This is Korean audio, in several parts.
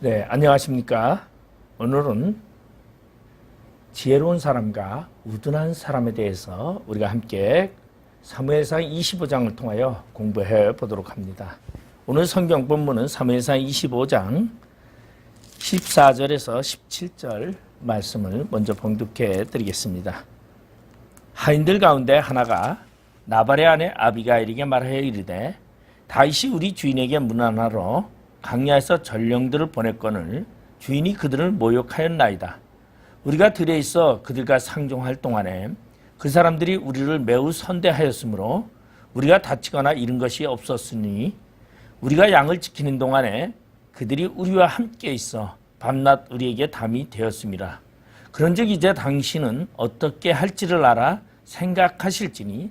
네, 안녕하십니까. 오늘은 지혜로운 사람과 우둔한 사람에 대해서 우리가 함께 사무엘상 25장을 통하여 공부해 보도록 합니다. 오늘 성경 본문은 사무엘상 25장 14절에서 17절 말씀을 먼저 봉독해 드리겠습니다. 하인들 가운데 하나가 나발의 아내 아비가일에게 말하여 이르되 다윗이 우리 주인에게 문안하러 강야에서 전령들을 보냈거늘 주인이 그들을 모욕하였나이다. 우리가 들에 있어 그들과 상종할 동안에 그 사람들이 우리를 매우 선대하였으므로 우리가 다치거나 잃은 것이 없었으니 우리가 양을 지키는 동안에 그들이 우리와 함께 있어 밤낮 우리에게 담이 되었습니다. 그런즉 이제 당신은 어떻게 할지를 알아 생각하실지니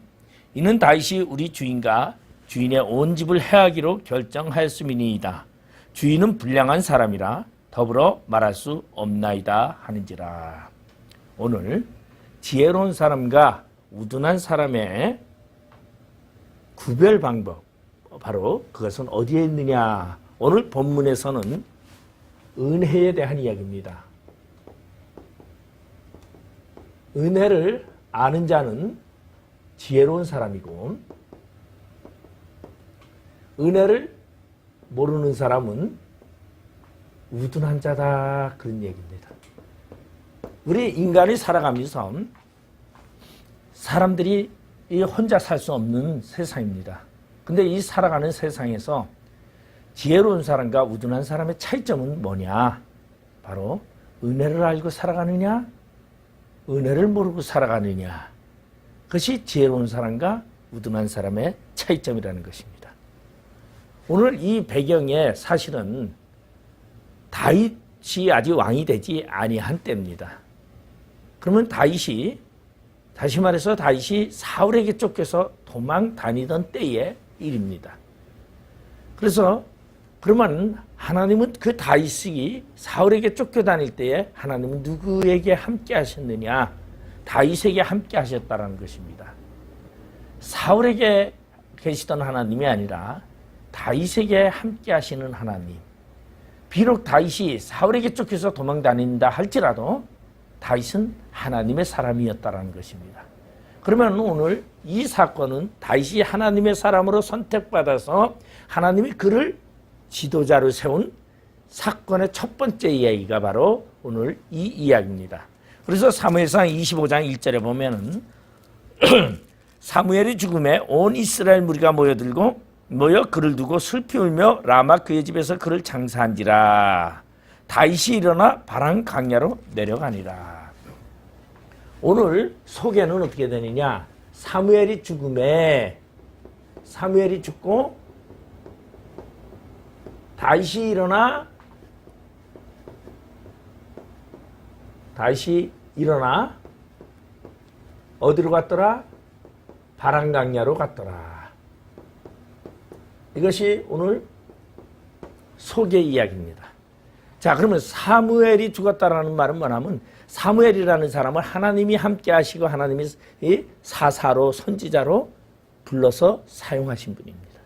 이는 다윗이 우리 주인과 주인의 온 집을 해하기로 결정하였음이니이다. 주인은 불량한 사람이라 더불어 말할 수 없나이다 하는지라. 오늘 지혜로운 사람과 우둔한 사람의 구별 방법, 바로 그것은 어디에 있느냐. 오늘 본문에서는 은혜에 대한 이야기입니다. 은혜를 아는 자는 지혜로운 사람이고 은혜를 모르는 사람은 우둔한 자다, 그런 얘기입니다. 우리 인간이 살아가면서 사람들이 혼자 살 수 없는 세상입니다. 근데 이 살아가는 세상에서 지혜로운 사람과 우둔한 사람의 차이점은 뭐냐? 바로 은혜를 알고 살아가느냐, 은혜를 모르고 살아가느냐. 그것이 지혜로운 사람과 우둔한 사람의 차이점이라는 것입니다. 오늘 이 배경에 사실은 다윗이 아직 왕이 되지 아니한 때입니다. 그러면 다윗이, 다시 말해서 다윗이 사울에게 쫓겨서 도망 다니던 때의 일입니다. 그래서 그러면 하나님은 그 다윗이 사울에게 쫓겨다닐 때에 하나님은 누구에게 함께 하셨느냐? 다윗에게 함께 하셨다는 것입니다. 사울에게 계시던 하나님이 아니라 다윗에게 함께 하시는 하나님. 비록 다윗이 사울에게 쫓겨서 도망다닌다 할지라도 다윗은 하나님의 사람이었다는 것입니다. 그러면 오늘 이 사건은 다윗이 하나님의 사람으로 선택받아서 하나님이 그를 지도자로 세운 사건의 첫 번째 이야기가 바로 오늘 이 이야기입니다. 그래서 사무엘상 25장 1절에 보면은 사무엘의 죽음에 온 이스라엘 무리가 모여 그를 두고 슬피 울며 라마 그의 집에서 그를 장사한지라. 다윗이 일어나 바람 강야로 내려가니라. 오늘 소개는 어떻게 되느냐? 사무엘이 죽고 다윗이 일어나 어디로 갔더라? 바람 강야로 갔더라. 이것이 오늘 소개 이야기입니다. 자, 그러면 사무엘이 죽었다라는 말은 뭐냐면 사무엘이라는 사람을 하나님이 함께 하시고 하나님이 사사로 선지자로 불러서 사용하신 분입니다.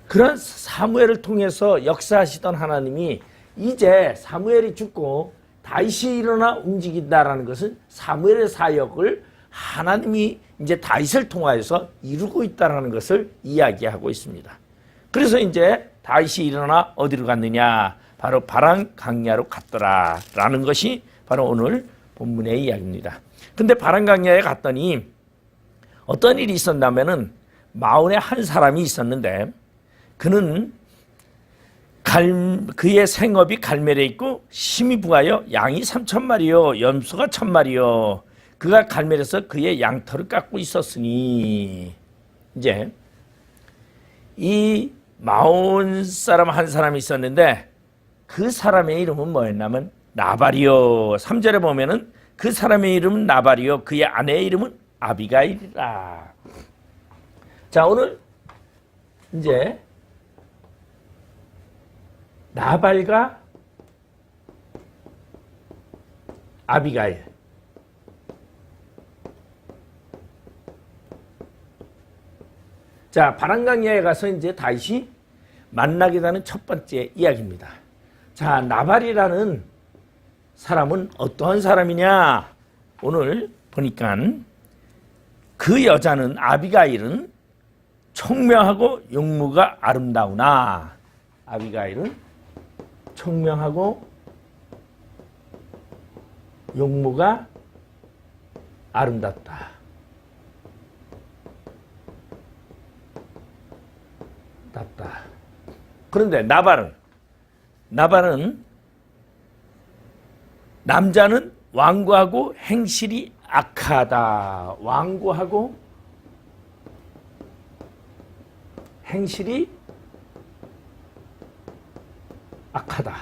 그런 사무엘을 통해서 역사하시던 하나님이 이제 사무엘이 죽고 다윗이 일어나 움직인다라는 것은 사무엘의 사역을 하나님이 이제 다윗을 통하여서 이루고 있다는 것을 이야기하고 있습니다. 그래서 이제 다윗이 일어나 어디로 갔느냐? 바로 바람 강야로 갔더라 라는 것이 바로 오늘 본문의 이야기입니다. 근데 바람 강야에 갔더니 어떤 일이 있었냐면은 마온에 한 사람이 있었는데 그는 그의 생업이 갈멜에 있고 심이 부하여 양이 3,000마리요 염소가 1,000마리요. 그가 갈멜에서 그의 양털을 깎고 있었으니 이제 이 마온 사람 한 사람이 있었는데 그 사람의 이름은 뭐였냐면 나발이요. 3절에 보면은 그 사람의 이름은 나발이요. 그의 아내의 이름은 아비가일이라. 자, 오늘 이제 나발과 아비가일. 자, 바람강야에 가서 이제 다윗이 만나게 되는 첫 번째 이야기입니다. 자, 나발이라는 사람은 어떠한 사람이냐? 오늘 보니까 그 여자는 아비가일은 총명하고 용모가 아름다우나. 아비가일은 총명하고 용모가 아름답다. 그런데 나발은 남자는 완고하고 행실이 악하다. 완고하고 행실이 악하다.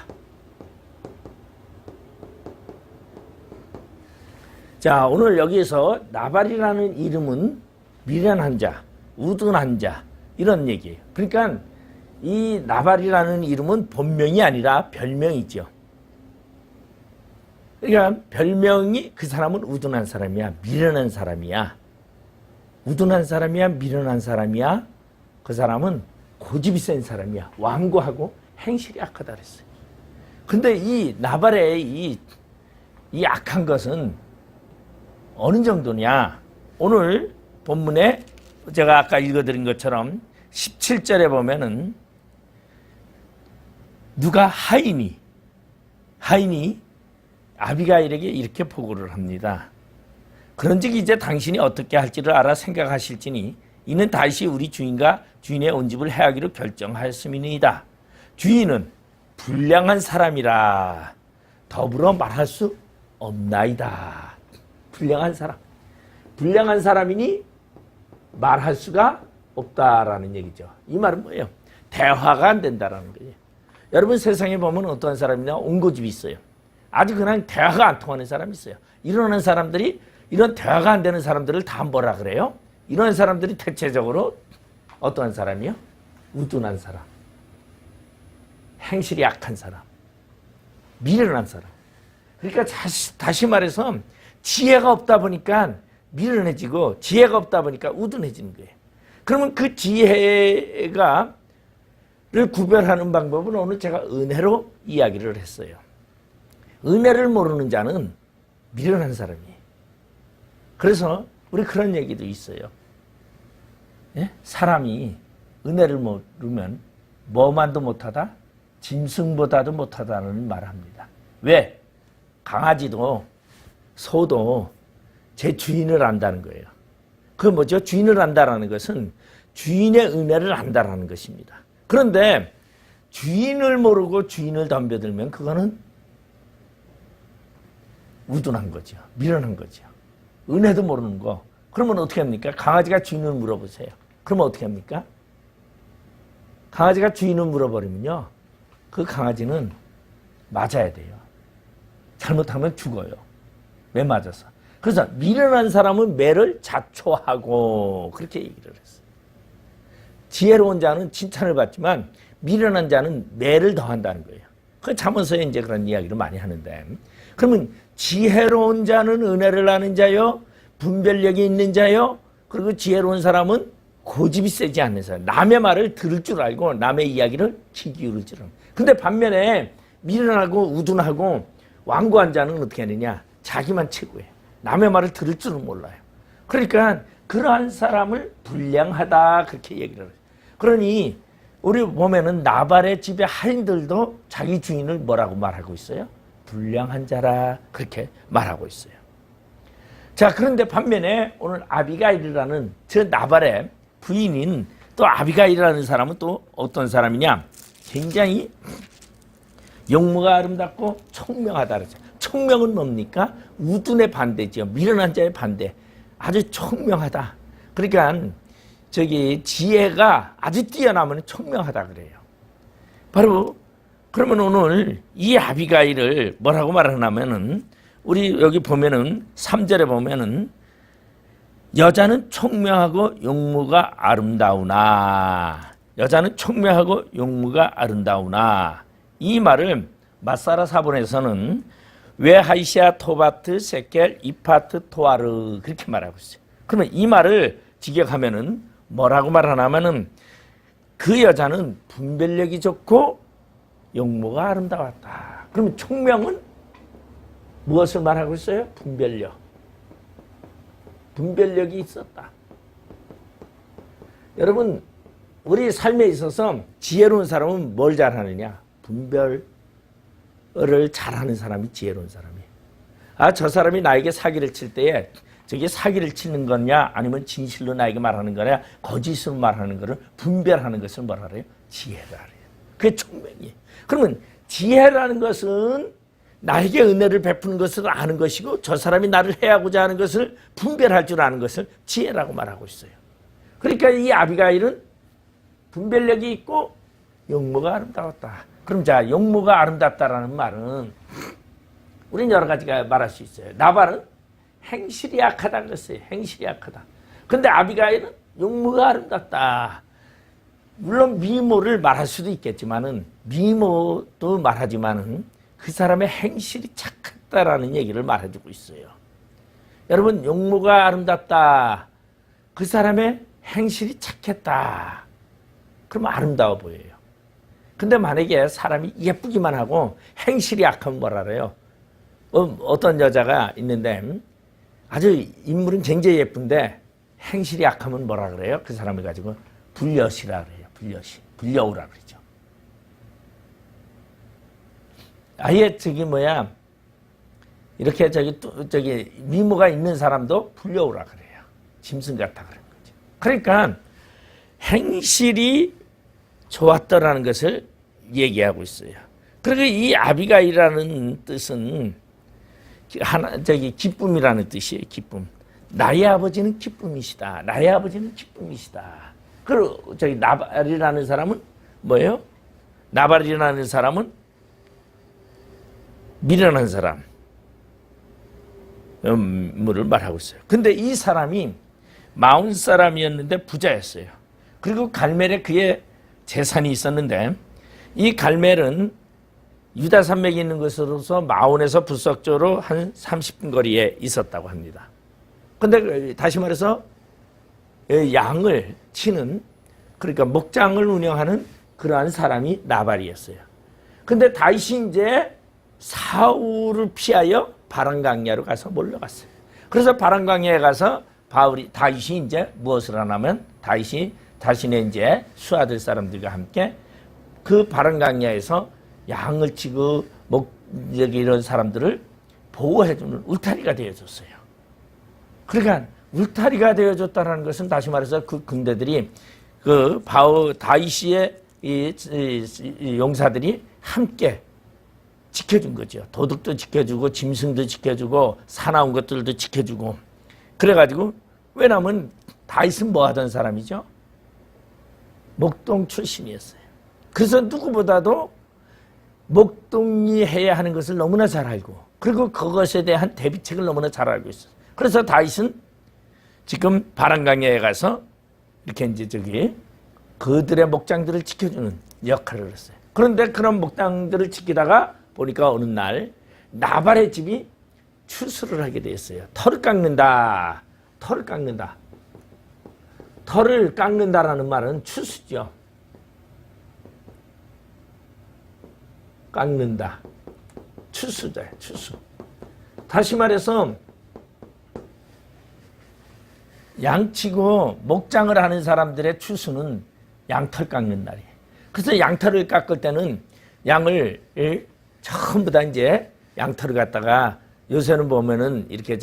자, 오늘 여기에서 나발이라는 이름은 미련한 자, 우둔한 자 이런 얘기예요. 그러니까 이 나발이라는 이름은 본명이 아니라 별명이죠. 그러니까 별명이 그 사람은 우둔한 사람이야, 미련한 사람이야. 우둔한 사람이야, 미련한 사람이야. 그 사람은 고집이 센 사람이야. 완고하고 행실이 악하다 그랬어요. 근데 이 나발의 이 악한 것은 어느 정도냐? 오늘 본문에 제가 아까 읽어드린 것처럼 17절에 보면은 누가 하인이 아비가일에게 이렇게 보고를 합니다. 그런즉 이제 당신이 어떻게 할지를 알아 생각하실지니 이는 다시 우리 주인과 주인의 온 집을 해하기로 결정하였음이니이다. 주인은 불량한 사람이라 더불어 말할 수 없나이다. 불량한 사람이니 말할 수가 없다라는 얘기죠. 이 말은 뭐예요? 대화가 안 된다라는 거예요. 여러분 세상에 보면 어떠한 사람이나 온고집이 있어요. 아주 그냥 대화가 안 통하는 사람이 있어요. 이러는 사람들이 이런 대화가 안 되는 사람들을 다 뭐라 그래요? 이런 사람들이 대체적으로 어떠한 사람이요? 우둔한 사람, 행실이 약한 사람, 미련한 사람. 그러니까 다시 말해서 지혜가 없다 보니까 미련해지고 지혜가 없다 보니까 우둔해지는 거예요. 그러면 그 지혜를 구별하는 방법은 오늘 제가 은혜로 이야기를 했어요. 은혜를 모르는 자는 미련한 사람이에요. 그래서 우리 그런 얘기도 있어요. 예? 사람이 은혜를 모르면 뭐만도 못하다? 짐승보다도 못하다는 말을 합니다. 왜? 강아지도 소도 제 주인을 안다는 거예요. 그 뭐죠? 주인을 안다라는 것은 주인의 은혜를 안다라는 것입니다. 그런데 주인을 모르고 주인을 덤벼들면 그거는 우둔한 거죠. 미련한 거죠. 은혜도 모르는 거. 그러면 어떻게 합니까? 강아지가 주인을 물어보세요. 그러면 어떻게 합니까? 강아지가 주인을 물어버리면요. 그 강아지는 맞아야 돼요. 잘못하면 죽어요. 매 맞아서. 그래서 미련한 사람은 매를 자초하고 그렇게 얘기를 했어요. 지혜로운 자는 칭찬을 받지만 미련한 자는 매를 더한다는 거예요. 그 잠언서에 이제 그런 이야기를 많이 하는데, 그러면 지혜로운 자는 은혜를 아는 자요, 분별력이 있는 자요, 그리고 지혜로운 사람은 고집이 세지 않는 사람, 남의 말을 들을 줄 알고 남의 이야기를 귀 기울일 줄 알고. 근데 반면에 미련하고 우둔하고 완고한 자는 어떻게 하느냐? 자기만 최고예요. 남의 말을 들을 줄은 몰라요. 그러니까 그러한 사람을 불량하다 그렇게 얘기를 해요. 그러니 우리 보면은 나발의 집의 하인들도 자기 주인을 뭐라고 말하고 있어요? 불량한 자라 그렇게 말하고 있어요. 자, 그런데 반면에 오늘 아비가일이라는 저 나발의 부인인 또 아비가일이라는 사람은 또 어떤 사람이냐? 굉장히 용모가 아름답고 총명하다 그러죠. 총명은 뭡니까? 우둔의 반대죠. 미련한 자의 반대. 아주 총명하다. 그러니까 지혜가 아주 뛰어나면 총명하다 그래요. 바로 그러면 오늘 이 아비가일을 뭐라고 말하냐면은 우리 여기 보면은 3절에 보면은 여자는 총명하고 용모가 아름다우나, 여자는 총명하고 용모가 아름다우나, 이 말을 마사라 사본에서는 외하이시아 토바트 세켈 이파트 토아르 그렇게 말하고 있어요. 그러면 이 말을 직역하면은 뭐라고 말하냐면은 그 여자는 분별력이 좋고 용모가 아름다웠다. 그러면 총명은 무엇을 말하고 있어요? 분별력. 분별력이 있었다. 여러분, 우리 삶에 있어서 지혜로운 사람은 뭘 잘하느냐? 분별을 잘하는 사람이 지혜로운 사람이에요. 아, 저 사람이 나에게 사기를 칠 때에 저게 사기를 치는 거냐 아니면 진실로 나에게 말하는 거냐 거짓으로 말하는 거를 분별하는 것을 뭐라 그래요? 지혜라 그래요. 그게 총명이에요. 그러면 지혜라는 것은 나에게 은혜를 베푸는 것을 아는 것이고 저 사람이 나를 해하고자 하는 것을 분별할 줄 아는 것을 지혜라고 말하고 있어요. 그러니까 이 아비가일은 분별력이 있고 용모가 아름다웠다. 그럼 자, 용모가 아름답다라는 말은 우리는 여러 가지가 말할 수 있어요. 나발은 행실이 약하다 그랬어요. 행실이 약하다. 근데 아비가일은 용모가 아름답다. 물론 미모를 말할 수도 있겠지만은 미모도 말하지만은 그 사람의 행실이 착했다라는 얘기를 말해주고 있어요. 여러분, 용모가 아름답다. 그 사람의 행실이 착했다. 그러면 아름다워 보여요. 근데 만약에 사람이 예쁘기만 하고 행실이 약하면 뭐라 그래요? 어떤 여자가 있는데 아주 인물은 굉장히 예쁜데 행실이 약하면 뭐라 그래요? 그 사람을 가지고 불려시라 그래요. 불려시. 불려오라 그러죠. 아예 이렇게 미모가 있는 사람도 불려오라 그래요. 짐승 같아 그런 거죠. 그러니까 행실이 좋았더라는 것을 얘기하고 있어요. 그리고 이 아비가일이라는 뜻은 기쁨이라는 뜻이에요. 기쁨. 나의 아버지는 기쁨이시다. 나의 아버지는 기쁨이시다. 그리고 나발이라는 사람은 뭐예요? 나발이라는 사람은 미련한 사람. 물을 말하고 있어요. 근데 이 사람이 마온 사람이었는데 부자였어요. 그리고 갈멜에 그의 재산이 있었는데 이 갈멜은 유다 산맥이 있는 것으로서 마온에서 북서쪽으로 한 30분 거리에 있었다고 합니다. 근데 다시 말해서 양을 치는 그러니까 목장을 운영하는 그러한 사람이 나발이었어요. 근데 다윗이 이제 사울을 피하여 바람강야로 가서 몰려갔어요. 그래서 바람강야에 가서 다윗이 이제 무엇을 하냐면 다윗이 자신의 이제 수하들 사람들과 함께 그 바람강야에서 양을 치고 이런 사람들을 보호해주는 울타리가 되어줬어요. 그러니까 울타리가 되어줬다는 것은 다시 말해서 그 군대들이 다윗의 이 용사들이 함께 지켜준 거죠. 도둑도 지켜주고 짐승도 지켜주고 사나운 것들도 지켜주고 그래가지고 왜냐하면 다윗은 뭐 하던 사람이죠? 목동 출신이었어요. 그래서 누구보다도 목동이 해야 하는 것을 너무나 잘 알고 그리고 그것에 대한 대비책을 너무나 잘 알고 있어요. 그래서 다윗은 지금 바람강야에 가서 이렇게 이제 그들의 목장들을 지켜주는 역할을 했어요. 그런데 그런 목장들을 지키다가 보니까 어느 날 나발의 집이 추수를 하게 되었어요. 털을 깎는다. 털을 깎는다. 털을 깎는다라는 말은 추수죠. 깎는다. 추수죠. 추수. 다시 말해서 양치고 목장을 하는 사람들의 추수는 양털 깎는 날이에요. 그래서 양털을 깎을 때는 양을 전부 다 이제 양털을 갖다가 요새는 보면은 이렇게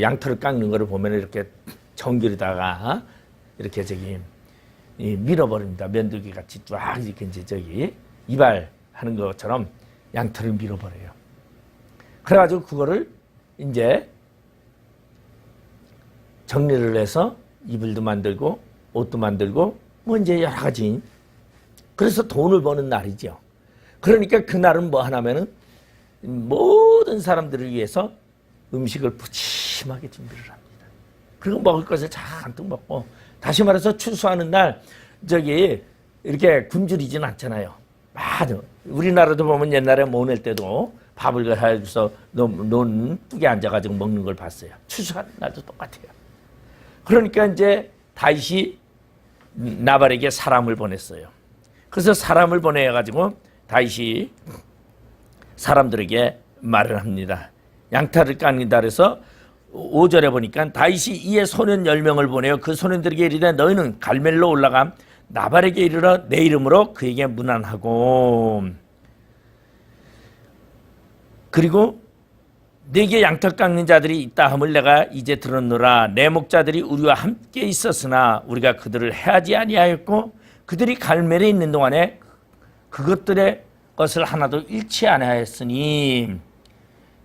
양털을 깎는 거를 보면은 이렇게 전기로다가 이렇게 밀어버립니다. 면도기 같이 쫙 이렇게 이제 이발하는 것처럼 양털을 밀어버려요. 그래가지고 그거를 이제 정리를 해서 이불도 만들고 옷도 만들고 뭐 이제 여러 가지. 그래서 돈을 버는 날이죠. 그러니까 그날은 뭐 하냐면은 모든 사람들을 위해서 음식을 푸짐하게 준비를 합니다. 그리고 먹을 것을 잔뜩 먹고 다시 말해서 추수하는 날 이렇게 굶주리진 않잖아요. 맞아. 우리나라도 보면 옛날에 모낼 때도 밥을 해서 논둑에 앉아가지고 먹는 걸 봤어요. 추수하는 날도 똑같아요. 그러니까 이제 다윗이 나발에게 사람을 보냈어요. 그래서 사람을 보내가지고 다윗이 사람들에게 말을 합니다. 양털을 깎는다 그래서 5절에 보니까 다윗이 이에 소년 10명을 보내어 그 소년들에게 이르되 너희는 갈멜로 올라가 나발에게 이르러 내 이름으로 그에게 문안하고 그리고 네게 양털 깎는 자들이 있다 함을 내가 이제 들었노라. 내 목자들이 우리와 함께 있었으나 우리가 그들을 해하지 아니하였고 그들이 갈멜에 있는 동안에 그것들의 것을 하나도 잃지 아니하였으니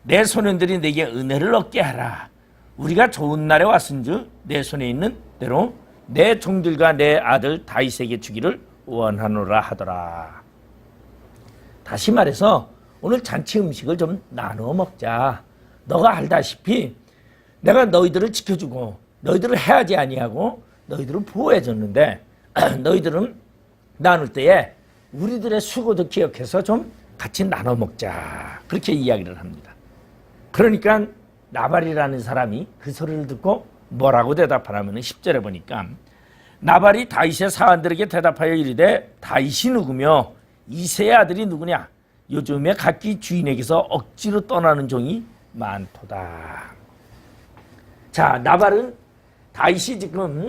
내 소년들이 내게 은혜를 얻게 하라. 우리가 좋은 날에 왔은즉 내 손에 있는 대로 내 종들과 내 아들 다윗에게 주기를 원하노라 하더라. 다시 말해서 오늘 잔치 음식을 좀 나누어 먹자. 너가 알다시피 내가 너희들을 지켜주고 너희들을 해하지 아니하고 너희들을 보호해줬는데 너희들은 나눌 때에 우리들의 수고도 기억해서 좀 같이 나눠 먹자. 그렇게 이야기를 합니다. 그러니까 나발이라는 사람이 그 소리를 듣고 뭐라고 대답하냐면 10절에 보니까 나발이 다윗의 사환들에게 대답하여 이르되 다윗이 누구며 이새의 아들이 누구냐? 요즘에 각기 주인에게서 억지로 떠나는 종이 많도다. 자, 나발은 다윗이 지금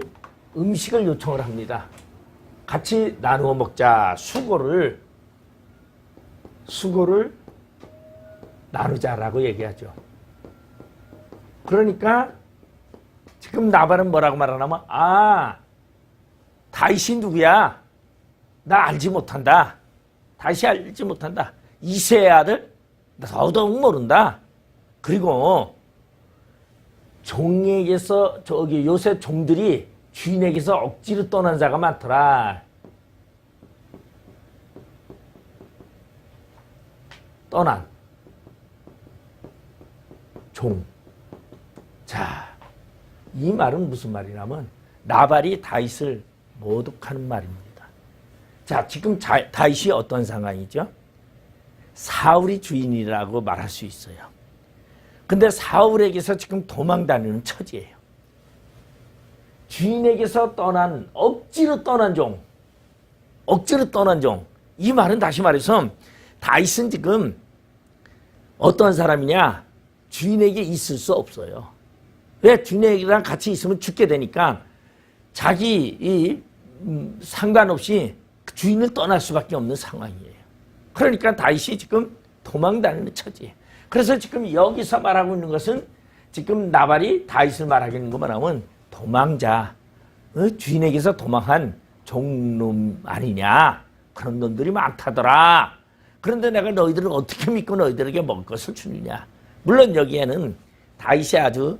음식을 요청을 합니다. 같이 나누어 먹자. 수고를 나누자라고 얘기하죠. 그러니까 지금 나발은 뭐라고 말하냐면 다윗이 누구야? 나 알지 못한다. 다윗이 알지 못한다. 이새의 아들? 나 더더욱 모른다. 그리고 종에게서 요새 종들이 주인에게서 억지로 떠난 자가 많더라. 떠난 종. 자, 이 말은 무슨 말이냐면 나발이 다윗을 모독하는 말입니다. 자, 지금 다윗이 어떤 상황이죠? 사울이 주인이라고 말할 수 있어요. 근데 사울에게서 지금 도망다니는 처지예요. 주인에게서 억지로 떠난 종. 이 말은 다시 말해서 다윗은 지금 어떤 사람이냐? 주인에게 있을 수 없어요. 왜? 주인이랑 같이 있으면 죽게 되니까 자기 상관없이 주인을 떠날 수밖에 없는 상황이에요. 그러니까 다윗이 지금 도망다니는 처지예요. 그래서 지금 여기서 말하고 있는 것은 지금 나발이 다윗을 말하고 있는 것만 하면 도망자, 주인에게서 도망한 종놈 아니냐. 그런 놈들이 많다더라. 그런데 내가 너희들을 어떻게 믿고 너희들에게 먹을 것을 주느냐. 물론 여기에는 다윗이 아주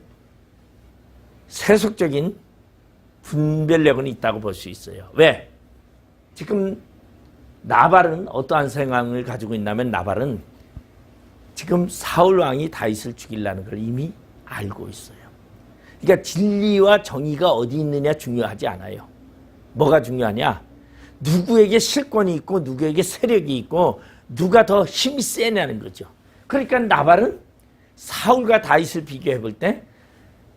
세속적인 분별력은 있다고 볼 수 있어요. 왜? 지금 나발은 어떠한 생각을 가지고 있냐면 나발은 지금 사울 왕이 다윗을 죽이려는 걸 이미 알고 있어요. 그러니까 진리와 정의가 어디 있느냐 중요하지 않아요. 뭐가 중요하냐? 누구에게 실권이 있고 누구에게 세력이 있고 누가 더 힘이 세냐는 거죠. 그러니까 나발은 사울과 다윗을 비교해 볼 때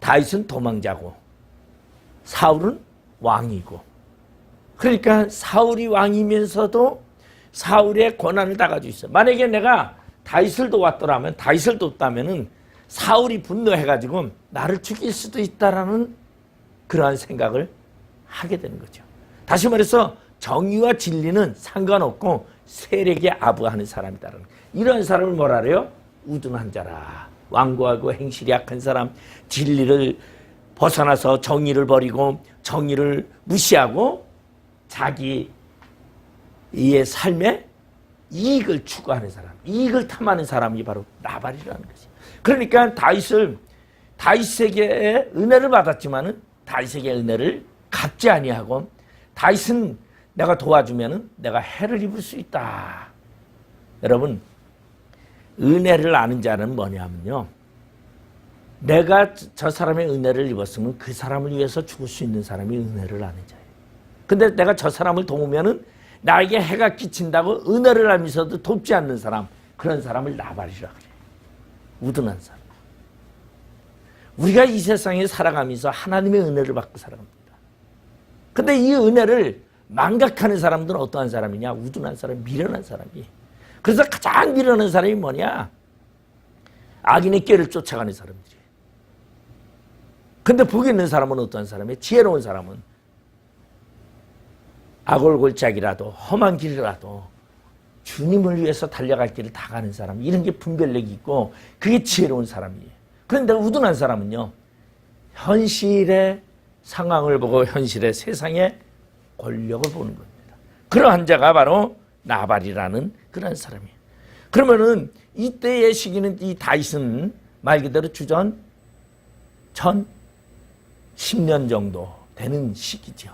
다윗은 도망자고 사울은 왕이고, 그러니까 사울이 왕이면서도 사울의 권한을 다 가지고 있어요. 만약에 내가 다윗을 도왔더라면, 다윗을 돕다면은 사울이 분노해가지고 나를 죽일 수도 있다라는 그러한 생각을 하게 되는 거죠. 다시 말해서 정의와 진리는 상관없고 세력에 아부하는 사람이다라는, 이런 사람을 뭐라 그래요? 우둔한 자라. 완고하고 행실이 약한 사람, 진리를 벗어나서 정의를 버리고 정의를 무시하고 자기의 삶에 이익을 추구하는 사람, 이익을 탐하는 사람이 바로 나발이라는 거지. 그러니까 다윗에게 은혜를 받았지만은 다윗에게 은혜를 갚지 아니하고, 다윗은 내가 도와주면은 내가 해를 입을 수 있다. 여러분, 은혜를 아는 자는 뭐냐면요, 내가 저 사람의 은혜를 입었으면 그 사람을 위해서 죽을 수 있는 사람이 은혜를 아는 자예요. 근데 내가 저 사람을 도우면은 나에게 해가 끼친다고 은혜를 알면서도 돕지 않는 사람, 그런 사람을 나발이라 그래요. 우둔한 사람. 우리가 이 세상에 살아가면서 하나님의 은혜를 받고 살아갑니다. 근데 이 은혜를 망각하는 사람들은 어떠한 사람이냐? 우둔한 사람, 미련한 사람이. 그래서 가장 미련한 사람이 뭐냐? 악인의 꾀를 쫓아가는 사람들이에요. 근데 복이 있는 사람은 어떤 사람이에요? 지혜로운 사람은 아골골짝이라도 험한 길이라도 주님을 위해서 달려갈 길을 다 가는 사람, 이런 게 분별력이 있고 그게 지혜로운 사람이에요. 그런데 우둔한 사람은요, 현실의 상황을 보고 현실의 세상의 권력을 보는 겁니다. 그러한 자가 바로 나발이라는 그런 사람이에요. 그러면은 이때의 시기는, 이 다윗은 말 그대로 주전 1010년 정도 되는 시기죠.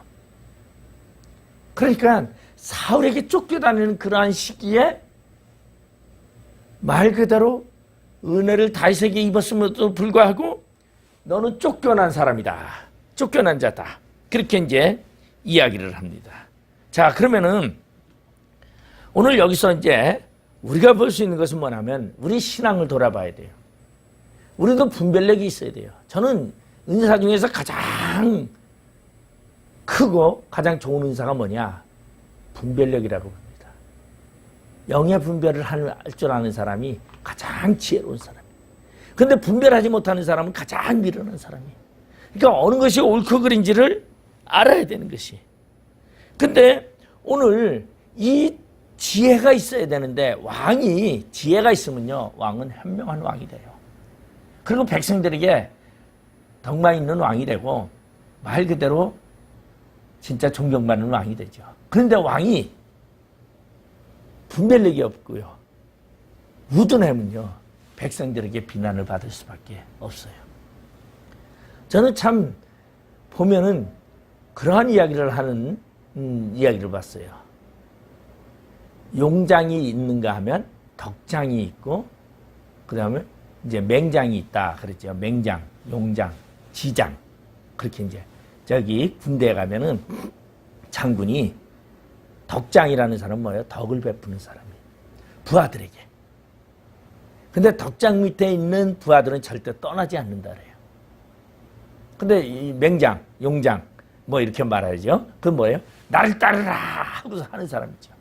그러니까 사울에게 쫓겨다니는 그러한 시기에 말 그대로 은혜를 다윗에게 입었음에도 불구하고 너는 쫓겨난 사람이다, 쫓겨난 자다, 그렇게 이제 이야기를 합니다. 자, 그러면은 오늘 여기서 이제 우리가 볼 수 있는 것은 뭐냐면 우리 신앙을 돌아봐야 돼요. 우리도 분별력이 있어야 돼요. 저는 은사 중에서 가장 크고 가장 좋은 은사가 뭐냐? 분별력이라고 봅니다. 영의 분별을 할 줄 아는 사람이 가장 지혜로운 사람이에요. 근데 분별하지 못하는 사람은 가장 미련한 사람이에요. 그러니까 어느 것이 옳고 그른지를 알아야 되는 것이. 근데 오늘 이 지혜가 있어야 되는데, 왕이 지혜가 있으면요, 왕은 현명한 왕이 돼요. 그리고 백성들에게 덕망 있는 왕이 되고 말 그대로 진짜 존경받는 왕이 되죠. 그런데 왕이 분별력이 없고요, 우둔하면요, 백성들에게 비난을 받을 수밖에 없어요. 저는 참 보면은 그러한 이야기를 하는 이야기를 봤어요. 용장이 있는가 하면 덕장이 있고, 그 다음에 이제 맹장이 있다 그랬죠. 맹장, 용장, 지장. 그렇게 이제 저기 군대에 가면은 장군이, 덕장이라는 사람은 뭐예요? 덕을 베푸는 사람이에요, 부하들에게. 근데 덕장 밑에 있는 부하들은 절대 떠나지 않는다 그래요. 근데 이 맹장, 용장 뭐 이렇게 말하죠. 그건 뭐예요? 나를 따르라 하고서 하는 사람이죠.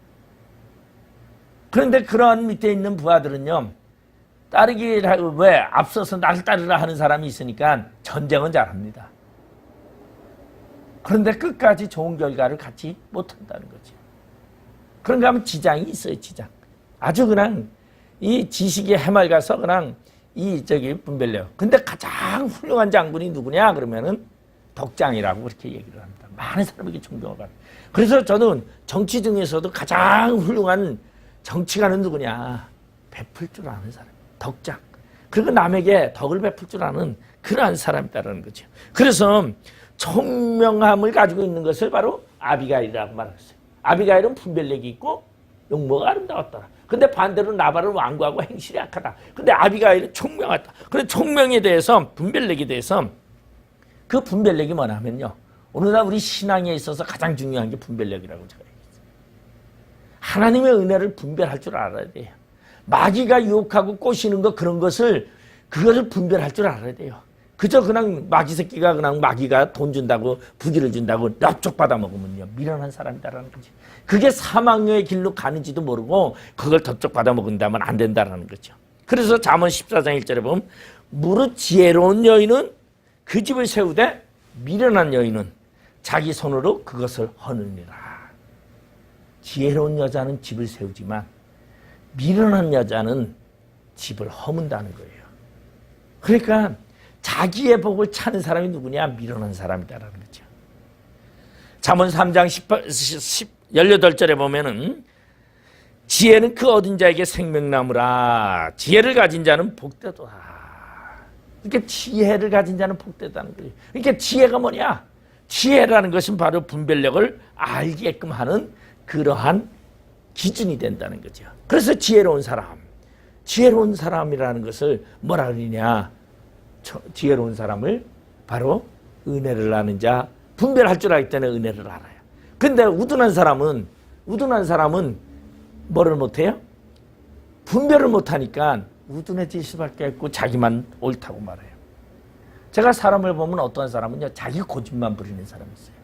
그런데 그런 밑에 있는 부하들은요, 따르기를, 왜? 앞서서 나를 따르라 하는 사람이 있으니까 전쟁은 잘합니다. 그런데 끝까지 좋은 결과를 갖지 못한다는 거죠. 그런가 하면 지장이 있어요, 지장. 아주 그냥 이 지식이 해맑아서 그냥 이 저기 분별력. 근데 가장 훌륭한 장군이 누구냐 그러면은 덕장이라고 그렇게 얘기를 합니다. 많은 사람에게 존경을 받아요. 그래서 저는 정치 중에서도 가장 훌륭한 정치가는 누구냐? 베풀 줄 아는 사람, 덕장. 그리고 남에게 덕을 베풀 줄 아는 그러한 사람이다라는 거죠. 그래서 총명함을 가지고 있는 것을 바로 아비가일이라고 말했어요. 아비가일은 분별력이 있고 용모가 아름다웠더라. 근데 반대로 나발은 완고하고 행실이 악하다. 근데 아비가일은 총명하다. 그래서 총명에 대해서, 분별력에 대해서, 그 분별력이 뭐냐면요, 오늘날 우리 신앙에 있어서 가장 중요한 게 분별력이라고 제가 얘기했어요. 하나님의 은혜를 분별할 줄 알아야 돼요. 마귀가 유혹하고 꼬시는 거, 그런 것을, 그것을 분별할 줄 알아야 돼요. 그저 그냥 마귀 새끼가 그냥 마귀가 돈 준다고, 부지를 준다고 납족 받아 먹으면요, 미련한 사람이다라는 거지. 그게 사망의 길로 가는지도 모르고 그걸 덥석 받아 먹는다면 안 된다라는 거죠. 그래서 잠언 14장 1절에 보면, 무릇 지혜로운 여인은 그 집을 세우되 미련한 여인은 자기 손으로 그것을 허느니라. 지혜로운 여자는 집을 세우지만 미련한 여자는 집을 허문다는 거예요. 그러니까 자기의 복을 찾는 사람이 누구냐? 미련한 사람이다라는 거죠. 잠언 3장 18절에 보면은, 지혜는 그 얻은 자에게 생명나무라. 지혜를 가진 자는 복되도다. 그러니까 지혜를 가진 자는 복되다는 거예요. 그러니까 지혜가 뭐냐? 지혜라는 것은 바로 분별력을 알게끔 하는 그러한 기준이 된다는 거죠. 그래서 지혜로운 사람이라는 것을 뭐라 그러냐? 지혜로운 사람을 바로 은혜를 아는 자, 분별할 줄 알기 때문에 은혜를 알아요. 근데 우둔한 사람은 뭐를 못해요? 분별을 못하니까 우둔해질 수밖에 없고 자기만 옳다고 말해요. 제가 사람을 보면 어떤 사람은요, 자기 고집만 부리는 사람이 있어요.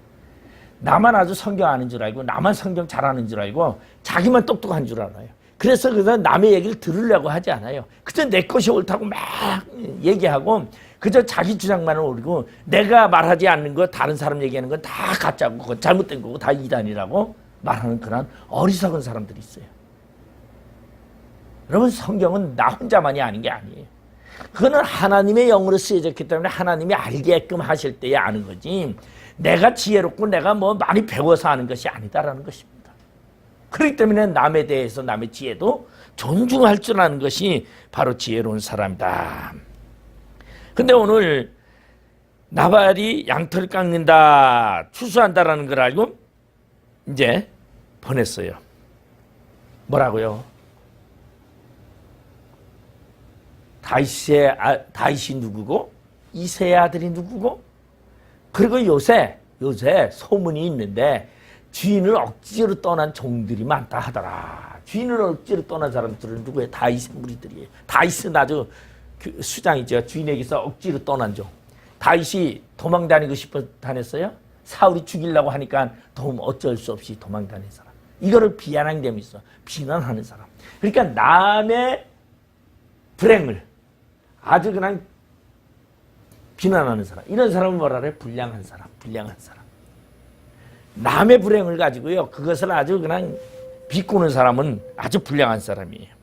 나만 아주 성경 아는 줄 알고, 나만 성경 잘하는 줄 알고, 자기만 똑똑한 줄 알아요. 그래서 남의 얘기를 들으려고 하지 않아요. 그저 내 것이 옳다고 막 얘기하고 그저 자기 주장만을 오르고 내가 말하지 않는 거 다른 사람 얘기하는 건 다 가짜고 그건 잘못된 거고 다 이단이라고 말하는 그런 어리석은 사람들이 있어요. 여러분 성경은 나 혼자만이 아닌 게 아니에요. 그거는 하나님의 영으로 쓰여졌기 때문에 하나님이 알게끔 하실 때에 아는 거지 내가 지혜롭고 내가 뭐 많이 배워서 아는 것이 아니다라는 것입니다. 그렇기 때문에 남에 대해서 남의 지혜도 존중할 줄 아는 것이 바로 지혜로운 사람이다. 근데 오늘 나발이 양털을 깎는다, 추수한다라는 걸 알고 이제 보냈어요. 뭐라고요? 다윗이 누구고 이새의 아들이 누구고 그리고 요새 소문이 있는데 주인을 억지로 떠난 종들이 많다 하더라. 주인을 억지로 떠난 사람들은 누구예요? 다윗의 무리들이에요. 다윗은 아주 수장이죠. 주인에게서 억지로 떠난 종. 다윗이 도망 다니고 싶어 다녔어요? 사울이 죽이려고 하니까 어쩔 수 없이 도망 다닌 사람. 이거를 비아냥 됨이 있어. 비난하는 사람. 그러니까 남의 불행을 아주 그냥 비난하는 사람. 이런 사람은 뭐라 그래? 불량한 사람. 남의 불행을 가지고요. 그것을 아주 그냥 비꼬는 사람은 아주 불량한 사람이에요.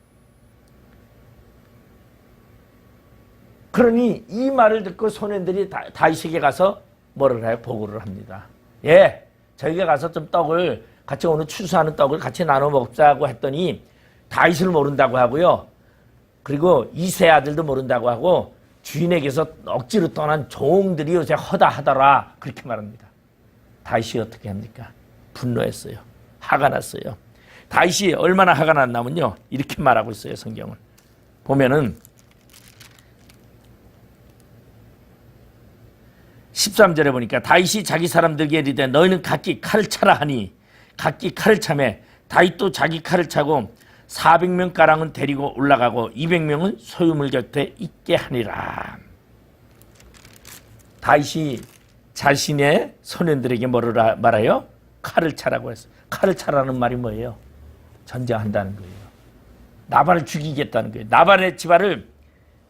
그러니 이 말을 듣고 소년들이 다윗에게 가서 뭐를 해요? 보고를 합니다. 예, 저희가 가서 좀 떡을 같이 오늘 추수하는 떡을 같이 나눠 먹자고 했더니 다윗을 모른다고 하고요. 그리고 이새 아들도 모른다고 하고 주인에게서 억지로 떠난 종들이 요새 허다하더라 그렇게 말합니다. 다윗이 어떻게 합니까? 분노했어요. 화가 났어요. 다윗이 얼마나 화가 났냐면요. 이렇게 말하고 있어요. 성경은. 보면은 13절에 보니까 다윗이 자기 사람들에게 이르되 너희는 각기 칼을 차라 하니 각기 칼을 차매 다윗도 자기 칼을 차고 400명 가량은 데리고 올라가고 200명은 소유물 곁에 있게 하니라. 다윗이 자신의 소년들에게 뭐를 말해요? 칼을 차라고 했어요. 칼을 차라는 말이 뭐예요? 전쟁한다는 거예요. 나발을 죽이겠다는 거예요. 나발의 집안을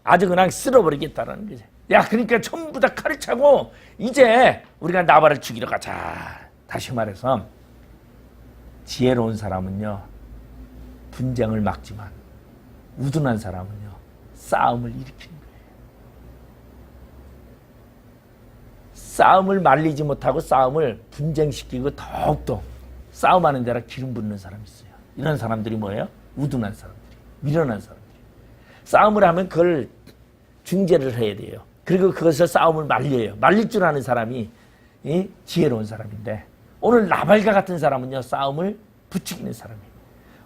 아주 그냥 쓸어버리겠다는 거죠. 야, 그러니까 전부 다 칼을 차고 이제 우리가 나발을 죽이러 가자. 다시 말해서 지혜로운 사람은요 분쟁을 막지만 우둔한 사람은요 싸움을 일으키는 거예요. 싸움을 말리지 못하고 싸움을 분쟁시키고 더욱더 싸움하는 데라 기름 붓는 사람이 있어요. 이런 사람들이 뭐예요? 우둔한 사람들이, 미련한 사람들이. 싸움을 하면 그걸 중재를 해야 돼요. 그리고 그것을 싸움을 말려요. 말릴 줄 아는 사람이 지혜로운 사람인데 오늘 나발과 같은 사람은요 싸움을 부추기는 사람이에요.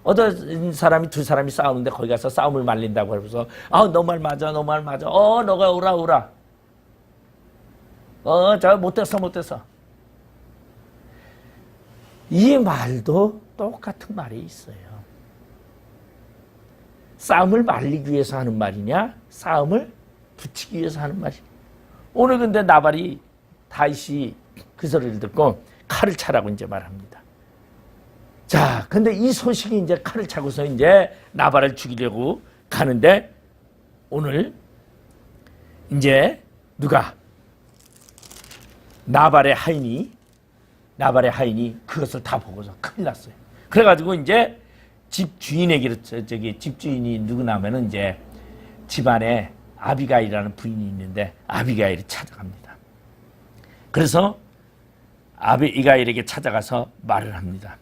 어떤 사람이 두 사람이 싸우는데 거기 가서 싸움을 말린다고 해서 너 말 맞아 너 말 맞아 너가 오라 저 못됐어 이 말도 똑같은 말이 있어요. 싸움을 말리기 위해서 하는 말이냐 싸움을 붙이기 위해서 하는 말이냐. 오늘 근데 나발이 다윗이 그 소리를 듣고 칼을 차라고 이제 말합니다. 자, 근데 이 소식이 이제 칼을 차고서 이제 나발을 죽이려고 가는데 오늘 이제 누가 나발의 하인이 그것을 다 보고서 큰일 났어요. 그래가지고 이제 집 주인에게 집 주인이 누구냐면은 이제 집안에 아비가일이라는 부인이 있는데 아비가일이 찾아갑니다. 그래서 아비가일에게 찾아가서 말을 합니다.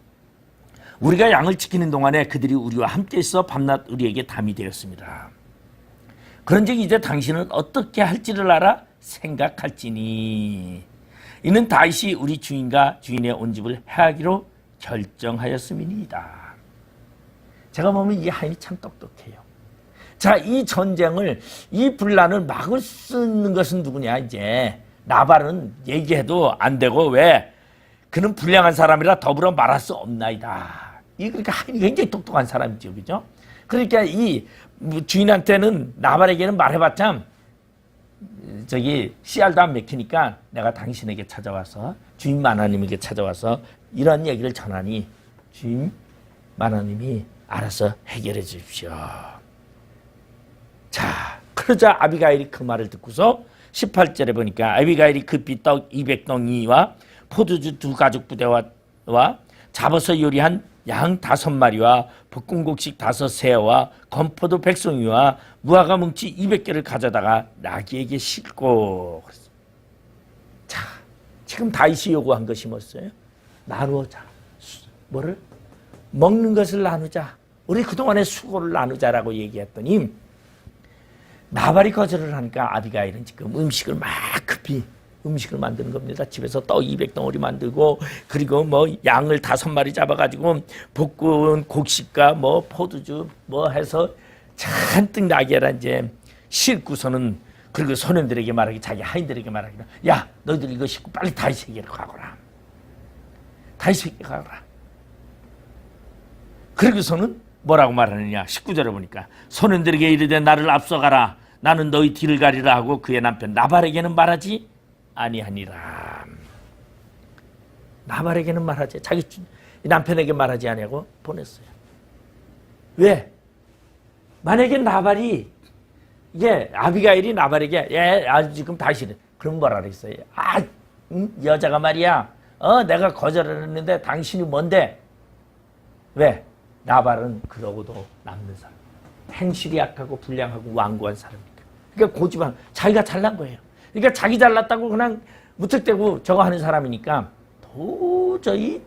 우리가 양을 지키는 동안에 그들이 우리와 함께 있어 밤낮 우리에게 담이 되었습니다. 그런즉 이제 당신은 어떻게 할지를 알아 생각할지니 이는 다윗이 우리 주인과 주인의 온 집을 해하기로 결정하였음이니이다. 제가 보면 이 하인이 참 똑똑해요. 자, 이 전쟁을 이 분란을 막을 수 있는 것은 누구냐? 이제 나발은 얘기해도 안 되고 왜? 그는 불량한 사람이라 더불어 말할 수 없나이다. 그러니까 하인이 굉장히 똑똑한 사람이죠, 그죠? 그러니까 이 주인한테는 나발에게는 말해봤자 씨알도 안 맥히니까 내가 당신에게 찾아와서 주인 마나님에게 찾아와서 이런 얘기를 전하니 주인 마나님이 알아서 해결해 주십시오. 자, 그러자 아비가일이 그 말을 듣고서 18절에 보니까 아비가일이 급히 떡 200덩이와 포도주 2가죽 부대와 잡아서 요리한 양 5마리와 볶음곡식 5새와 건포도 100송이와 무화과 뭉치 200개를 가져다가 나귀에게 싣고. 자, 지금 다윗이 요구한 것이 뭐였어요? 나누자. 뭐를? 먹는 것을 나누자. 우리 그동안의 수고를 나누자라고 얘기했더니 나발이 거절을 하니까 아비가일은 지금 음식을 막 급히 음식을 만드는 겁니다. 집에서 떡 200덩어리 만들고, 그리고 뭐 양을 5마리 잡아가지고 볶은 곡식과 뭐 포도주 뭐 해서 잔뜩 나게라 이제 싣고서는, 그리고 소년들에게 말하기, 자기 하인들에게 말하기, 야 너희들 이거 싣고 빨리 다윗에게로 가거라. 다윗에게 가거라. 그리고서는 뭐라고 말하느냐. 19절에 보니까 소년들에게 이르되 나를 앞서가라. 나는 너희 뒤를 가리라 하고 그의 남편 나발에게는 말하지 아니하니라. 나발에게는 말하지, 자기 남편에게 말하지 아니하고 보냈어요. 왜? 만약에 나발이, 이게 아비가일이 나발에게 지금 다시 그럼 뭐라 그랬어요? 여자가 말이야, 내가 거절을 했는데 당신이 뭔데? 왜? 나발은 그러고도 남는 사람, 행실이 약하고 불량하고 완고한 사람이니까. 그러니까 고집한, 자기가 잘난 거예요. 그러니까 자기 잘났다고 그냥 무턱대고 저거 하는 사람이니까 도저히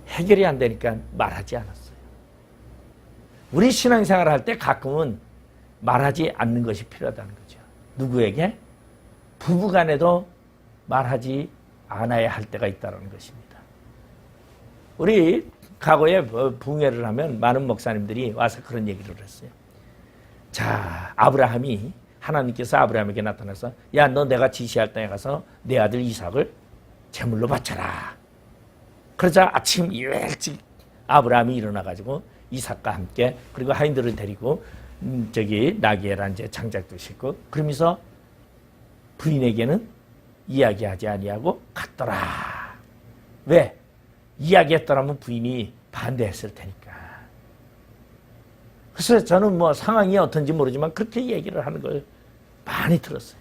해결이 안 되니까 말하지 않았어요. 우리 신앙생활 할 때 가끔은 말하지 않는 것이 필요하다는 거죠. 누구에게? 부부간에도 말하지 않아야 할 때가 있다는 것입니다. 우리 과거에 붕회를 하면 많은 목사님들이 와서 그런 얘기를 했어요. 자, 아브라함이, 하나님께서 아브라함에게 나타나서 야, 너 내가 지시할 땅에 가서 내 아들 이삭을 제물로 바쳐라. 그러자 아침 일찍 아브라함이 일어나가지고 이삭과 함께, 그리고 하인들을 데리고 나귀에라 이제 장작도 싣고, 그러면서 부인에게는 이야기하지 아니하고 갔더라. 왜? 이야기했더라면 부인이 반대했을 테니까. 그래서 저는 뭐 상황이 어떤지 모르지만 그렇게 얘기를 하는 걸 많이 들었어요.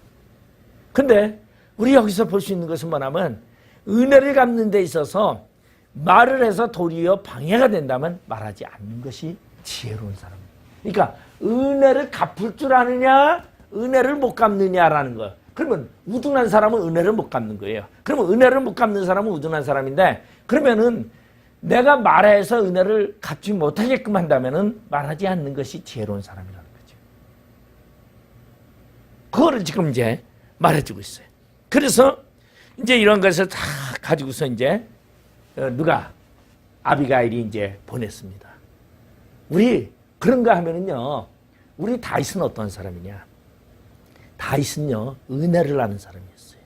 근데 우리 여기서 볼 수 있는 것은 뭐냐면, 은혜를 갚는 데 있어서 말을 해서 도리어 방해가 된다면 말하지 않는 것이 지혜로운 사람입니다. 그러니까 은혜를 갚을 줄 아느냐, 은혜를 못 갚느냐라는 거. 그러면 우둔한 사람은 은혜를 못 갚는 거예요. 그러면 은혜를 못 갚는 사람은 우둔한 사람인데, 그러면은 내가 말해서 은혜를 갚지 못하게끔 한다면은 말하지 않는 것이 지혜로운 사람이라는 거죠. 그거를 지금 이제 말해주고 있어요. 그래서 이제 이런 것을 다 가지고서 이제 누가? 아비가일이 이제 보냈습니다. 우리 그런가 하면은요, 우리 다윗은 어떤 사람이냐? 다윗은요, 은혜를 아는 사람이었어요.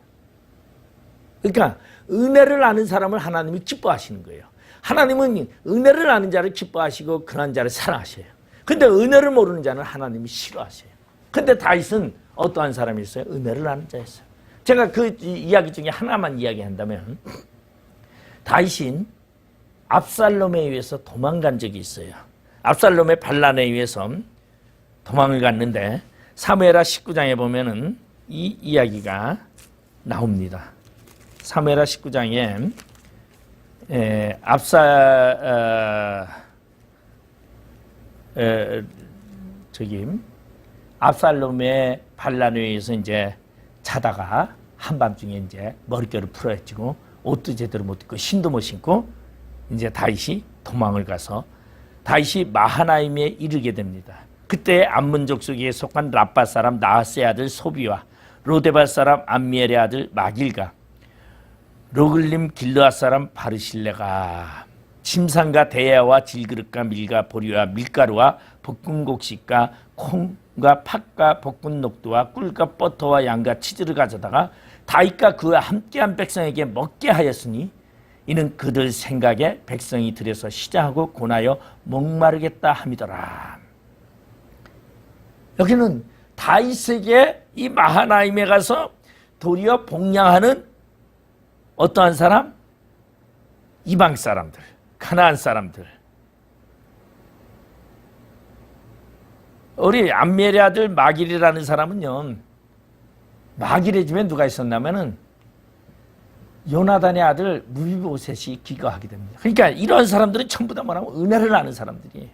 그러니까 은혜를 아는 사람을 하나님이 기뻐하시는 거예요. 하나님은 은혜를 아는 자를 기뻐하시고 그런 자를 사랑하셔요. 근데 은혜를 모르는 자는 하나님이 싫어하셔요. 근데 다윗은 어떠한 사람이었어요? 은혜를 아는 자였어요. 제가 그 이야기 중에 하나만 이야기한다면, 다윗은 압살롬에 의해서 도망간 적이 있어요. 압살롬의 반란에 의해서 도망을 갔는데 사무엘하 19장에 보면은 이 이야기가 나옵니다. 사무엘하 19장에 압살롬의 반란에 의해서 이제 자다가 한밤중에 이제 머릿결을 풀어헤치고 옷도 제대로 못 입고 신도 못 신고 이제 다윗이 도망을 가서 다윗이 마하나임에 이르게 됩니다. 그때 암몬 족속에 속한 라빠 사람 나하스의 아들 소비와 로데발 사람 암미엘의 아들 마길과 로글림 길르앗 사람 바르실레가 침상과 대야와 질그릇과 밀과 보리와 밀가루와 볶은 곡식과 콩과 팥과 볶은 녹두와 꿀과 버터와 양과 치즈를 가져다가 다윗과 그와 함께한 백성에게 먹게 하였으니 이는 그들 생각에 백성이 들여서 시장하고 고나여 목마르겠다 함이더라. 여기는 다윗에게 이 마하나임에 가서 도리어 복양하는 어떠한 사람? 이방 사람들, 가나안 사람들, 우리 암멜의 아들 마길이라는 사람은요, 마길의 집에 누가 있었냐면은 요나단의 아들 무비보셋이 기거하게 됩니다. 그러니까 이런 사람들은 전부 다 뭐라고 은혜를 아는 사람들이에요.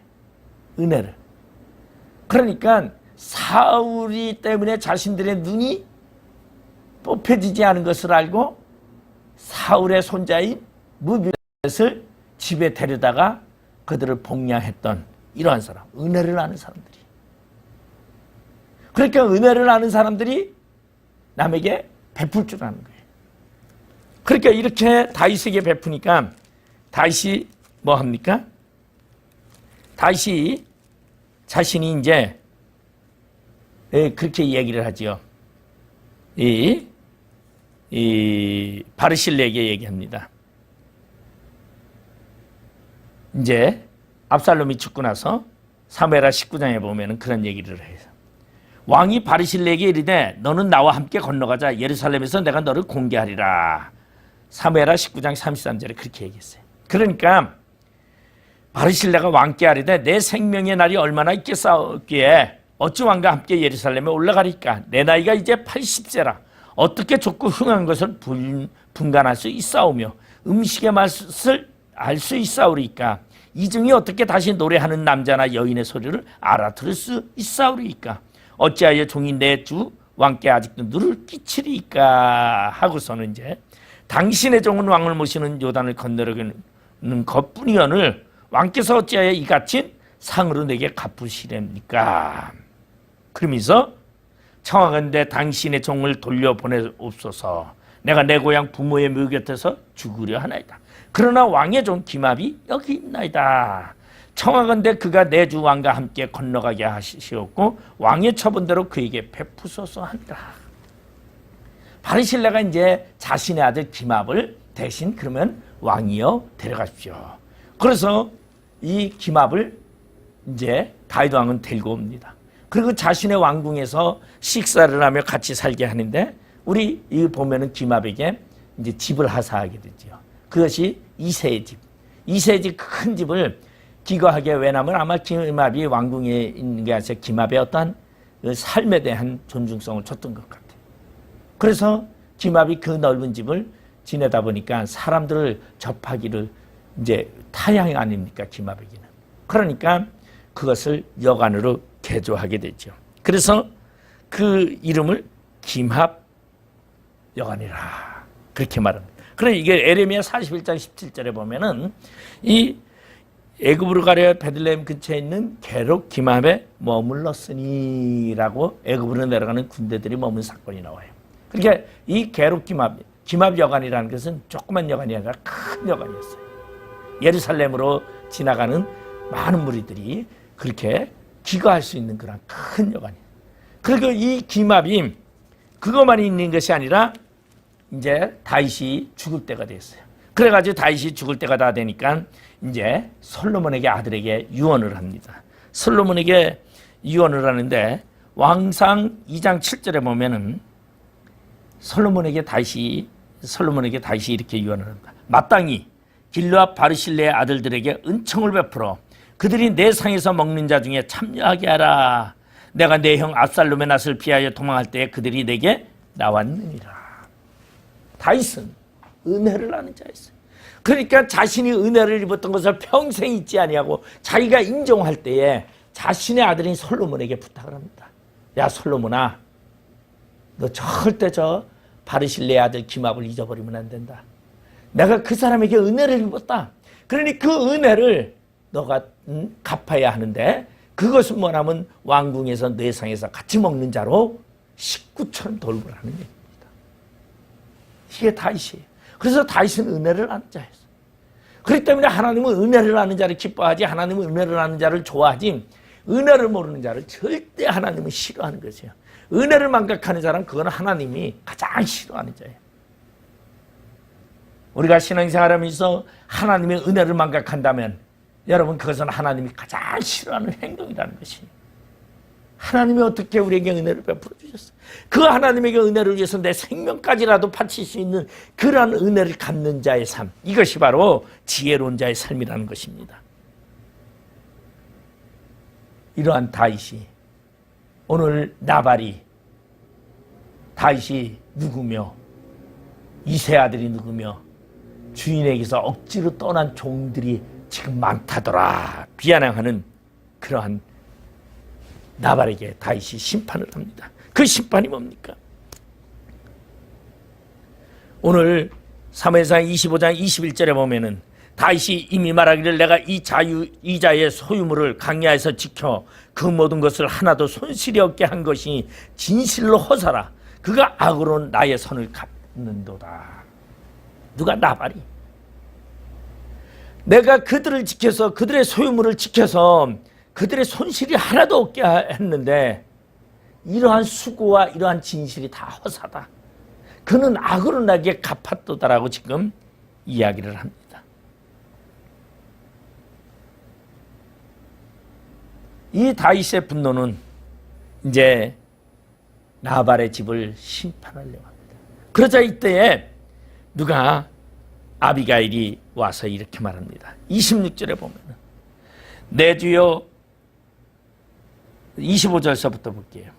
은혜를. 그러니까 사울이 때문에 자신들의 눈이 뽑혀지지 않은 것을 알고 사울의 손자인 무비보셋을 집에 데려다가 그들을 복양했던 이러한 사람, 은혜를 아는 사람들이. 그러니까 은혜를 아는 사람들이 남에게 베풀 줄 아는 거예요. 그러니까 이렇게 다윗에게 베푸니까 다윗이 뭐 합니까? 다윗이 자신이 이제 그렇게 얘기를 하지요. 이 바르실레에게 얘기합니다. 이제 압살롬이 죽고 나서 사무엘하 19장에 보면은 그런 얘기를 해요. 왕이 바르실레에게 이르되 너는 나와 함께 건너가자. 예루살렘에서 내가 너를 공개하리라. 사무엘하 19장 33절에 그렇게 얘기했어요. 그러니까 바르실레가 왕께 아뢰되 내 생명의 날이 얼마나 있겠사옵기에 어찌 왕과 함께 예루살렘에 올라가리까. 내 나이가 이제 80세라. 어떻게 좁고 흉한 것을 분간할 수 있사오며 음식의 맛을 알 수 있사오리까. 이중이 어떻게 다시 노래하는 남자나 여인의 소리를 알아들을 수 있사오리까. 어찌하여 종이 내 주 왕께 아직도 누를 끼치리까 하고서는 이제 당신의 종은 왕을 모시는 요단을 건너려는 것뿐이오늘 왕께서 어찌하여 이 갇힌 상으로 내게 갚으시렵니까. 그러면서 청하건대 당신의 종을 돌려보내옵소서. 내가 내 고향 부모의 묘 곁에서 죽으려 하나이다. 그러나 왕의 종 기맙이 여기 있나이다. 청하건대 그가 내 주 왕과 함께 건너가게 하시옵고 왕의 처분대로 그에게 베푸소서 하니라. 바르실레가 이제 자신의 아들 기맙을 대신 그러면 왕이여 데려가십시오. 그래서 이 기맙을 이제 다윗 왕은 데리고 옵니다. 그리고 자신의 왕궁에서 식사를 하며 같이 살게 하는데 우리 이 보면은 기맙에게 이제 집을 하사하게 되죠. 그것이 이새의 집. 이새의 집 큰 집을 기거하게 왜냐하면 아마 기맙이 왕궁에 있는 게 아니라 기맙의 어떠한 삶에 대한 존중성을 줬던 것 같아요. 그래서 기맙이 그 넓은 집을 지내다 보니까 사람들을 접하기를 이제 타향 아닙니까, 기맙에게는. 그러니까 그것을 여관으로 개조하게 되죠. 그래서 그 이름을 기합 여관이라 그렇게 말합니다. 그러니 이게 에레미야 41장 17절에 보면은 이 애굽으로 가려 베들레헴 근처에 있는 게록 기맙에 머물렀으니라고 애굽으로 내려가는 군대들이 머문 사건이 나와요. 그러니까 이 게록 기맙 여관이라는 것은 조그만 여관이 아니라 큰 여관이었어요. 예루살렘으로 지나가는 많은 무리들이 그렇게 기거할 수 있는 그런 큰 여관이에요. 그리고 이 기맙이 그것만 있는 것이 아니라 이제 다윗이 죽을 때가 됐어요. 그래가지고 다윗이 죽을 때가 다 되니까 이제 솔로몬에게 아들에게 유언을 합니다. 솔로몬에게 유언을 하는데 왕상 2장 7절에 보면은 솔로몬에게 다윗이 이렇게 유언을 합니다. 마땅히 길르앗 바르실레의 아들들에게 은총을 베풀어 그들이 내 상에서 먹는 자 중에 참여하게 하라. 내가 내 형 압살롬의 낯을 피하여 도망할 때에 그들이 내게 나왔느니라. 다윗은 은혜를 아는 자였어요. 그러니까 자신이 은혜를 입었던 것을 평생 잊지 아니하고 자기가 인정할 때에 자신의 아들인 솔로몬에게 부탁을 합니다. 야 솔로몬아, 너 절대 저 바르실레의 아들 기맙을 잊어버리면 안 된다. 내가 그 사람에게 은혜를 입었다. 그러니 그 은혜를 너가 갚아야 하는데 그것은 뭐냐면 왕궁에서 내상에서 같이 먹는 자로 식구처럼 돌보라는 얘기입니다. 이게 다윗이에요. 그래서 다윗은 은혜를 아는 자였어요. 그렇기 때문에 하나님은 은혜를 아는 자를 기뻐하지 하나님은 은혜를 아는 자를 좋아하지 은혜를 모르는 자를 절대 하나님은 싫어하는 것이에요. 은혜를 망각하는 자는 그건 하나님이 가장 싫어하는 자예요. 우리가 신앙생활하면서 하나님의 은혜를 망각한다면 여러분 그것은 하나님이 가장 싫어하는 행동이라는 것이에요. 하나님이 어떻게 우리에게 은혜를 베풀어 주셨어요. 그 하나님에게 은혜를 위해서 내 생명까지라도 바칠 수 있는 그러한 은혜를 갖는 자의 삶, 이것이 바로 지혜로운 자의 삶이라는 것입니다. 이러한 다윗이 오늘 나발이 다윗이 누구며 이세 아들이 누구며 주인에게서 억지로 떠난 종들이 지금 많다더라 비아냥하는 그러한 나발에게 다윗이 심판을 합니다. 그 심판이 뭡니까? 오늘 사무엘상 25장 21절에 보면은 다윗이 이미 말하기를 내가 이 자의 소유물을 강야에서 지켜 그 모든 것을 하나도 손실이 없게 한 것이 진실로 허사라. 그가 악으로 나의 선을 갚는도다. 누가? 나발이. 내가 그들을 지켜서 그들의 소유물을 지켜서 그들의 손실이 하나도 없게 했는데 이러한 수고와 이러한 진실이 다 허사다. 그는 악으로 나에게 갚았도다라고 지금 이야기를 합니다. 이 다윗의 분노는 이제 나발의 집을 심판하려고 합니다. 그러자 이때에 누가? 아비가일이 와서 이렇게 말합니다. 26절에 보면은 내 주여 25절서부터 볼게요.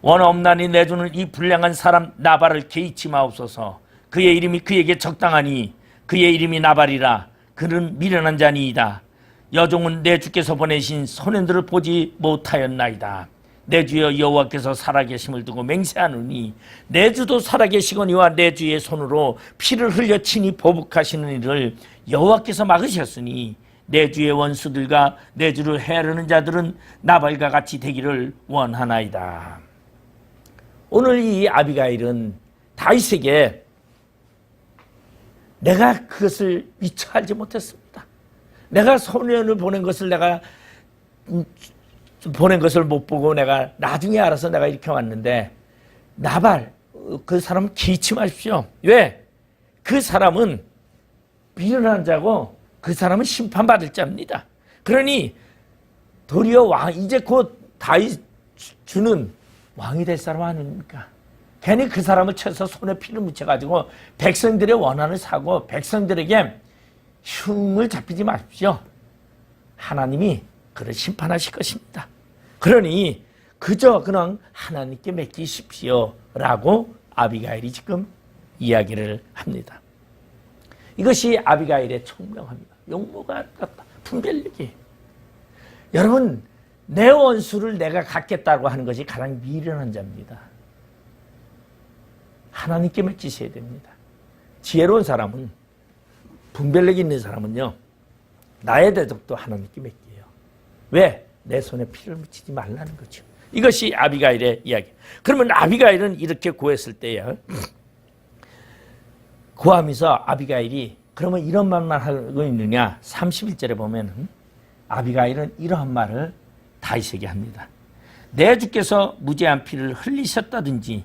원없나니 내 주는 이 불량한 사람 나발을 개의치 마옵소서. 그의 이름이 그에게 적당하니 그의 이름이 나발이라. 그는 미련한 자니이다. 여종은 내 주께서 보내신 소년들을 보지 못하였나이다. 내 주여 여호와께서 살아계심을 두고 맹세하노니 내 주도 살아계시거니와 내 주의 손으로 피를 흘려 친히 보복하시는 일을 여호와께서 막으셨으니 내 주의 원수들과 내 주를 헤아르는 자들은 나발과 같이 되기를 원하나이다. 오늘 이 아비가일은 다윗에게 내가 그것을 미처 알지 못했습니다. 내가 소년을 보낸 것을 내가 보낸 것을 못 보고 내가 나중에 알아서 내가 이렇게 왔는데 나발 그 사람은 기치 마십시오. 왜? 그 사람은 미련한 자고 그 사람은 심판받을 자입니다. 그러니 도리어 왕 이제 곧 다윗 주는 왕이 될 사람 아닙니까? 괜히 그 사람을 쳐서 손에 피를 묻혀가지고 백성들의 원한을 사고 백성들에게 흉을 잡히지 마십시오. 하나님이 그를 심판하실 것입니다. 그러니 그저 그냥 하나님께 맡기십시오 라고 아비가일이 지금 이야기를 합니다. 이것이 아비가일의 총명합니다. 용모가 분별력이. 여러분 내 원수를 내가 갖겠다고 하는 것이 가장 미련한 자입니다. 하나님께 맡기셔야 됩니다. 지혜로운 사람은 분별력 있는 사람은요 나의 대적도 하나님께 맡겨요. 왜? 내 손에 피를 묻히지 말라는 거죠. 이것이 아비가일의 이야기. 그러면 아비가일은 이렇게 구했을 때요 구하면서 아비가일이 그러면 이런 말만 하고 있느냐? 31절에 보면 아비가일은 이러한 말을 다윗에게 합니다. 내 주께서 무죄한 피를 흘리셨다든지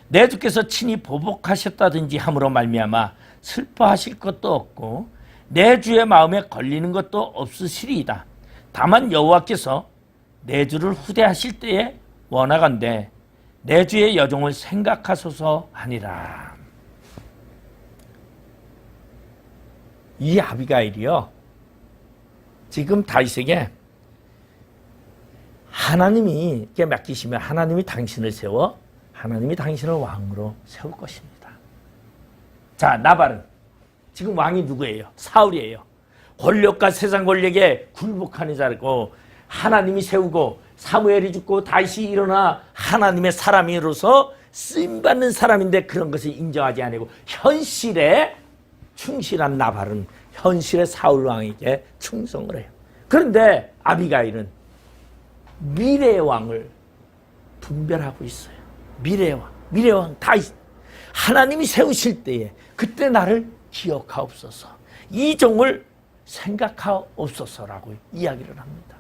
내 주께서 친히 보복하셨다든지 함으로 말미암아 슬퍼하실 것도 없고 내 주의 마음에 걸리는 것도 없으시리이다. 다만 여호와께서 내 주를 후대하실 때에 원하건대 내 주의 여종을 생각하소서 하니라. 이 아비가일이요 지금 다윗에게 하나님이 이렇게 맡기시면 하나님이 당신을 세워 하나님이 당신을 왕으로 세울 것입니다. 자, 나발은 지금 왕이 누구예요? 사울이에요. 권력과 세상 권력에 굴복하는 자고 하나님이 세우고 사무엘이 죽고 다윗이 일어나 하나님의 사람으로서 쓰임받는 사람인데 그런 것을 인정하지 않고 현실에 충실한 나발은 현실의 사울 왕에게 충성을 해요. 그런데 아비가일은 미래의 왕을 분별하고 있어요. 미래의 왕 다윗. 하나님이 세우실 때에 그때 나를 기억하옵소서. 이 종을 생각하옵소서라고 이야기를 합니다.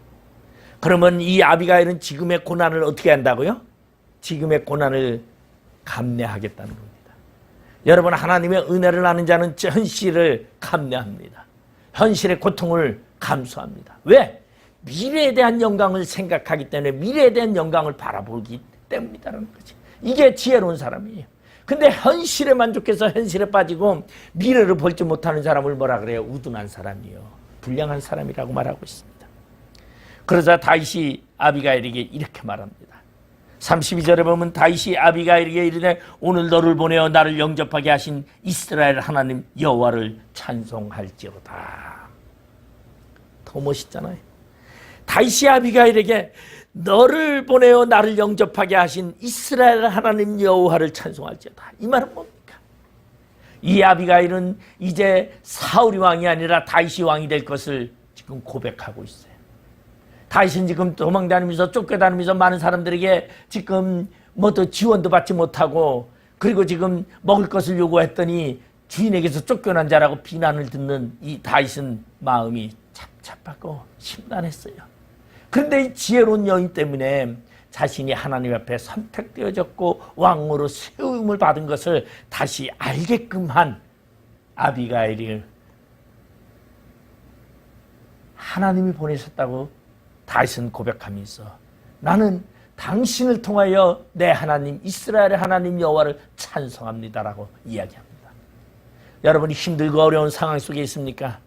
그러면 이 아비가일은 지금의 고난을 어떻게 한다고요? 지금의 고난을 감내하겠다는 겁니다. 여러분 하나님의 은혜를 아는 자는 현실을 감내합니다. 현실의 고통을 감수합니다. 왜? 미래에 대한 영광을 생각하기 때문에 미래에 대한 영광을 바라보기 때문이라는 거지. 이게 지혜로운 사람이에요. 근데 현실에 만족해서 현실에 빠지고 미래를 볼지 못하는 사람을 뭐라 그래요? 우둔한 사람이요. 불량한 사람이라고 말하고 있습니다. 그러자 다윗이 아비가일에게 이렇게 말합니다. 32절에 보면 다윗이 아비가일에게 이르되 오늘 너를 보내어 나를 영접하게 하신 이스라엘 하나님 여호와를 찬송할지어다. 더 멋있잖아요. 다윗이 아비가일에게 너를 보내어 나를 영접하게 하신 이스라엘 하나님 여호와를 찬송할지어다. 이 말은 뭡니까? 이 아비가일은 이제 사울이 왕이 아니라 다윗이 왕이 될 것을 지금 고백하고 있어요. 다윗은 지금 도망다니면서 쫓겨다니면서 많은 사람들에게 지금 또 지원도 받지 못하고, 그리고 지금 먹을 것을 요구했더니 주인에게서 쫓겨난 자라고 비난을 듣는 이 다윗은 마음이 착잡하고 심란했어요. 그런데 이 지혜로운 여인 때문에 자신이 하나님 앞에 선택되어졌고 왕으로 세움을 받은 것을 다시 알게끔 한 아비가일을 하나님이 보내셨다고 다윗은 고백하면서 나는 당신을 통하여 내 하나님 이스라엘의 하나님 여호와를 찬송합니다라고 이야기합니다. 여러분이 힘들고 어려운 상황 속에 있습니까?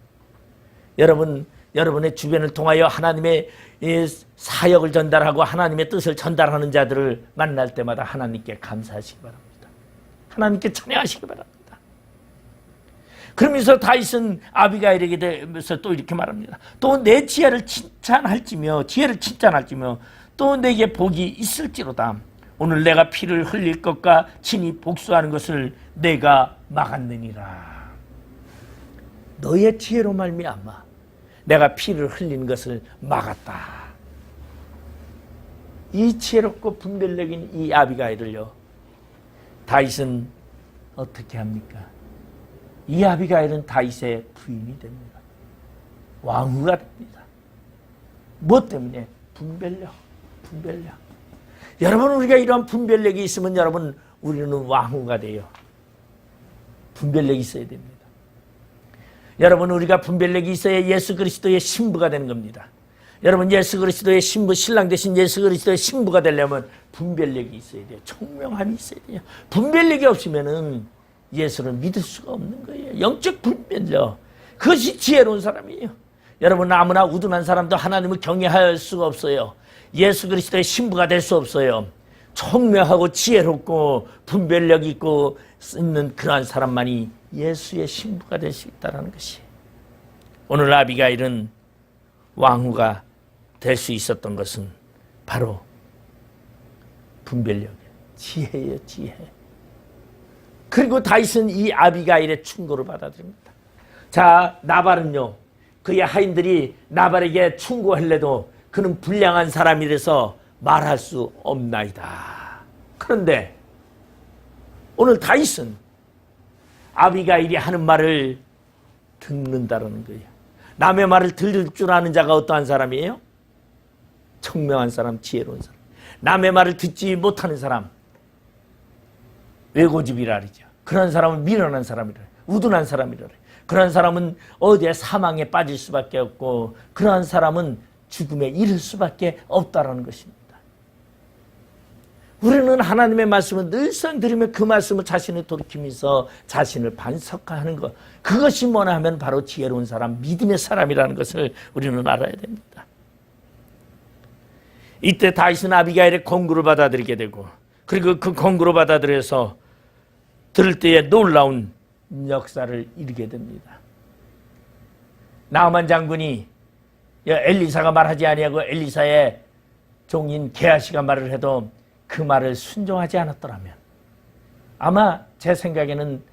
여러분의 주변을 통하여 하나님의 사역을 전달하고 하나님의 뜻을 전달하는 자들을 만날 때마다 하나님께 감사하시기 바랍니다. 하나님께 찬양하시기 바랍니다. 그러면서 다윗은 아비가일에게 대해서 또 이렇게 말합니다. 또 내 지혜를 칭찬할지며 또 내게 복이 있을지로다. 오늘 내가 피를 흘릴 것과 친히 복수하는 것을 내가 막았느니라. 너의 지혜로 말미암아 내가 피를 흘리는 것을 막았다. 이 지혜롭고 분별력인 이 아비가일을요, 다윗은 어떻게 합니까? 이 아비가일은 다윗의 부인이 됩니다. 왕후가 됩니다. 무엇 때문에? 분별력. 여러분, 우리가 이러한 분별력이 있으면 여러분, 우리는 왕후가 돼요. 분별력이 있어야 됩니다. 여러분, 우리가 분별력이 있어야 예수 그리스도의 신부가 되는 겁니다. 여러분, 예수 그리스도의 신부, 신랑 되신 예수 그리스도의 신부가 되려면 분별력이 있어야 돼요. 총명함이 있어야 돼요. 분별력이 없으면은 예수를 믿을 수가 없는 거예요. 영적 분별력. 그것이 지혜로운 사람이에요. 여러분, 아무나 우둔한 사람도 하나님을 경외할 수가 없어요. 예수 그리스도의 신부가 될 수 없어요. 총명하고 지혜롭고 분별력 있고 있는 그러한 사람만이 예수의 신부가 될 수 있다는 것이, 오늘 아비가일은 왕후가 될 수 있었던 것은 바로 분별력이에요. 지혜예요, 지혜. 그리고 다윗은 이 아비가일의 충고를 받아들입니다. 자, 나발은요, 그의 하인들이 나발에게 충고할래도 그는 불량한 사람이라서 말할 수 없나이다. 그런데 오늘 다윗은 아비가일이 하는 말을 듣는다라는 거예요. 남의 말을 들을 줄 아는 자가 어떠한 사람이에요? 청명한 사람, 지혜로운 사람. 남의 말을 듣지 못하는 사람, 외고집이라 그러죠. 그런 사람은 미련한 사람이라, 우둔한 사람이라. 그런 사람은 어디에 사망에 빠질 수밖에 없고, 그러한 사람은 죽음에 이를 수밖에 없다라는 것입니다. 우리는 하나님의 말씀을 늘상 들으며 그 말씀을 자신을 돌이키면서 자신을 반석하는 것, 그것이 뭐냐 하면 바로 지혜로운 사람, 믿음의 사람이라는 것을 우리는 알아야 됩니다. 이때 다윗은 아비가일의 권고를 받아들이게 되고, 그리고 그 권고를 받아들여서 들을 때에 놀라운 역사를 이루게 됩니다. 나아만 장군이 엘리사가 말하지 아니하고 엘리사의 종인 게하시가 말을 해도 그 말을 순종하지 않았더라면, 아마 제 생각에는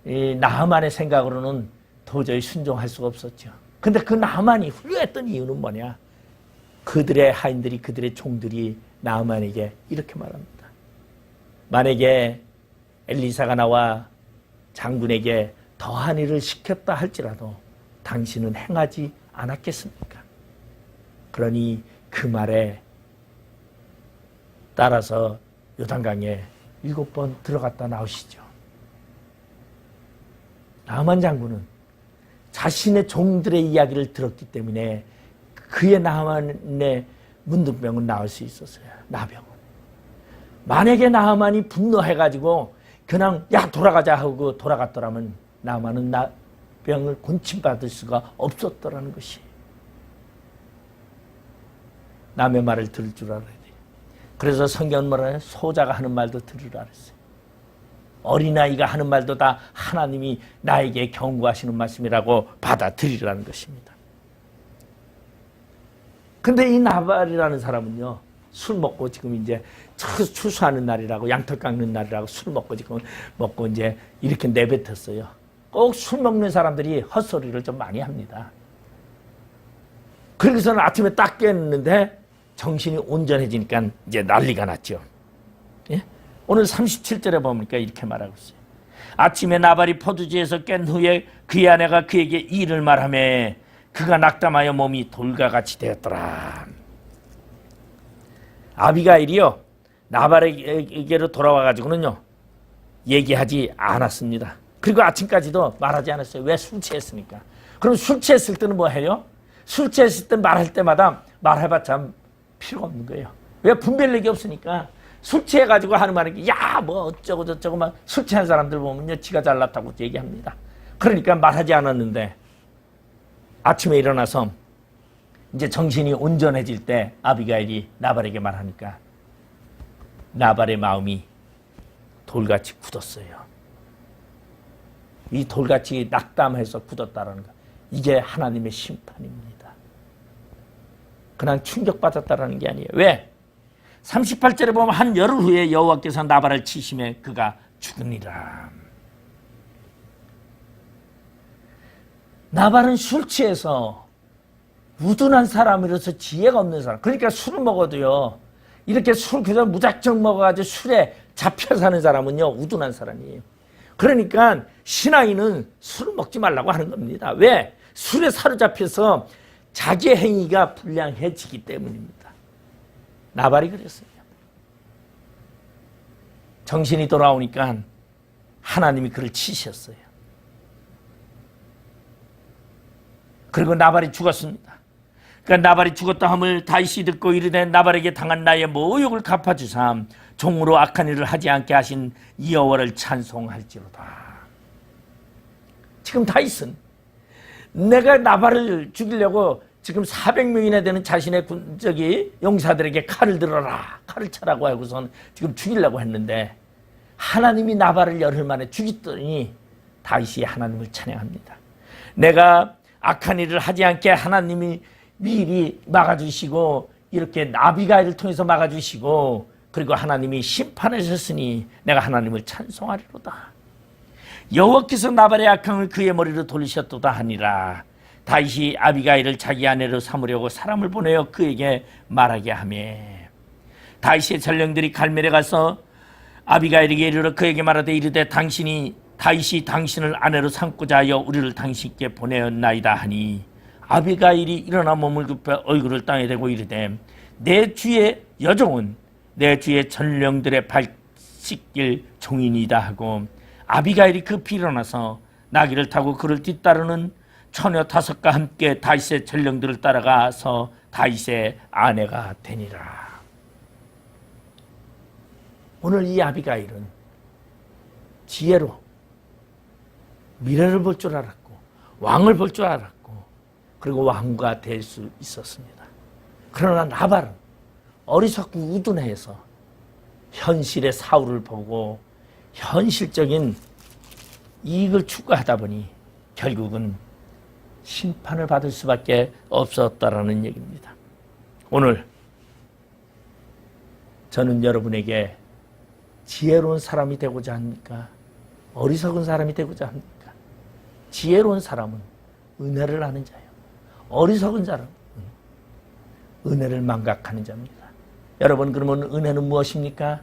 이 나하만의 생각으로는 도저히 순종할 수가 없었죠. 근데 그 나하만이 훌륭했던 이유는 뭐냐? 그들의 하인들이, 그들의 종들이 나하만에게 이렇게 말합니다. 만약에 엘리사가 나와 장군에게 더한 일을 시켰다 할지라도 당신은 행하지 않았겠습니까? 그러니 그 말에 따라서 요단강에 7번 들어갔다 나오시죠. 나하만 장군은 자신의 종들의 이야기를 들었기 때문에 그의 나하만의 문둥병은 나을 수 있었어요. 나병은. 만약에 나하만이 분노해가지고 그냥 야 돌아가자 하고 돌아갔더라면 나하만은 나병을 곤침받을 수가 없었더라는 것이, 남의 말을 들을 줄 알아야 돼요. 그래서 성경은 뭐라요? 소자가 하는 말도 들으라 그랬어요. 어린아이가 하는 말도 다 하나님이 나에게 경고하시는 말씀이라고 받아들이라는 것입니다. 근데 이 나발이라는 사람은요, 술 먹고 지금 이제 추수하는 날이라고, 양털 깎는 날이라고 술 먹고 지금 먹고 이제 이렇게 내뱉었어요. 꼭 술 먹는 사람들이 헛소리를 좀 많이 합니다. 그러고서는 아침에 딱 깼는데 정신이 온전해지니까 이제 난리가 났죠. 예? 오늘 37절에 보니까 이렇게 말하고 있어요. 아침에 나발이 포도주에서 깬 후에 그의 아내가 그에게 이 일을 말하며 그가 낙담하여 몸이 돌과 같이 되었더라. 아비가일이요, 나발에게로 돌아와가지고는요, 얘기하지 않았습니다. 그리고 아침까지도 말하지 않았어요. 왜? 술 취했으니까. 그럼 술 취했을 때는 뭐 해요? 술 취했을 때 말할 때마다 말해봤자 필요가 없는 거예요. 왜? 분별력이 없으니까. 술 취해가지고 하는 말은 야, 뭐 어쩌고 저쩌고 막 술 취한 사람들 보면요, 지가 잘났다고 얘기합니다. 그러니까 말하지 않았는데 아침에 일어나서 이제 정신이 온전해질 때 아비가일이 나발에게 말하니까 나발의 마음이 돌같이 굳었어요. 이 돌같이 낙담해서 굳었다는 거, 이게 하나님의 심판입니다. 그냥 충격받았다는 게 아니에요. 왜? 38절에 보면 한 열흘 후에 여호와께서 나발을 치심에 그가 죽으니라. 나발은 술 취해서 우둔한 사람이라서 지혜가 없는 사람. 그러니까 술을 먹어도요, 이렇게 술 그냥 무작정 먹어가지고 술에 잡혀 사는 사람은요, 우둔한 사람이에요. 그러니까 신앙인은 술을 먹지 말라고 하는 겁니다. 왜? 술에 사로잡혀서 자기의 행위가 불량해지기 때문입니다. 나발이 그랬어요. 정신이 돌아오니까 하나님이 그를 치셨어요. 그리고 나발이 죽었습니다. 그러니까 나발이 죽었다 함을 다윗이 듣고 이르되 나발에게 당한 나의 모욕을 갚아주사 종으로 악한 일을 하지 않게 하신 여호와를 찬송할지로다. 지금 다윗은 내가 나발을 죽이려고 지금 400명이나 되는 자신의 용사들에게 칼을 들어라, 칼을 차라고 하고선 지금 죽이려고 했는데 하나님이 나발을 열흘 만에 죽였더니 다윗이 하나님을 찬양합니다. 내가 악한 일을 하지 않게 하나님이 미리 막아주시고 이렇게 아비가일을 통해서 막아주시고 그리고 하나님이 심판하셨으니 내가 하나님을 찬송하리로다. 여호와께서 나발의 악함을 그의 머리로 돌리셨도다 하니라. 다윗이 아비가일을 자기 아내로 삼으려고 사람을 보내어 그에게 말하게 하며 다윗의 전령들이 갈멜에 가서 아비가일에게 이르러 그에게 말하되 이르되 다윗이 당신을 아내로 삼고자 하여 우리를 당신께 보내었나이다 하니 아비가일이 일어나 몸을 굽혀 얼굴을 땅에 대고 이르되 내 주의 여종은 내 주의 전령들의 발 씻길 종이니이다 하고 아비가일이 급히 일어나서 나귀를 타고 그를 뒤따르는 처녀 5과 함께 다윗의 전령들을 따라가서 다윗의 아내가 되니라. 오늘 이 아비가일은 지혜로 미래를 볼 줄 알았고 왕을 볼 줄 알았고 그리고 왕과 될 수 있었습니다. 그러나 나발은 어리석고 우둔해서 현실의 사울을 보고 현실적인 이익을 추구하다 보니 결국은 심판을 받을 수밖에 없었다라는 얘기입니다. 오늘 저는 여러분에게 지혜로운 사람이 되고자 합니까? 어리석은 사람이 되고자 합니까? 지혜로운 사람은 은혜를 아는 자예요. 어리석은 사람은 은혜를 망각하는 자입니다. 여러분, 그러면 은혜는 무엇입니까?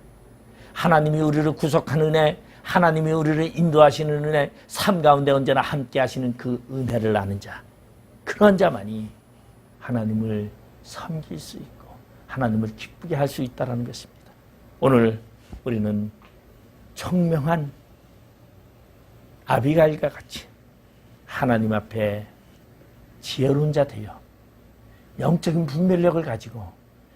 하나님이 우리를 구속하는 은혜, 하나님이 우리를 인도하시는 은혜, 삶 가운데 언제나 함께 하시는 그 은혜를 아는 자, 그런 자만이 하나님을 섬길 수 있고 하나님을 기쁘게 할 수 있다는 것입니다. 오늘 우리는 청명한 아비가일과 같이 하나님 앞에 지혜로운 자 되어 영적인 분별력을 가지고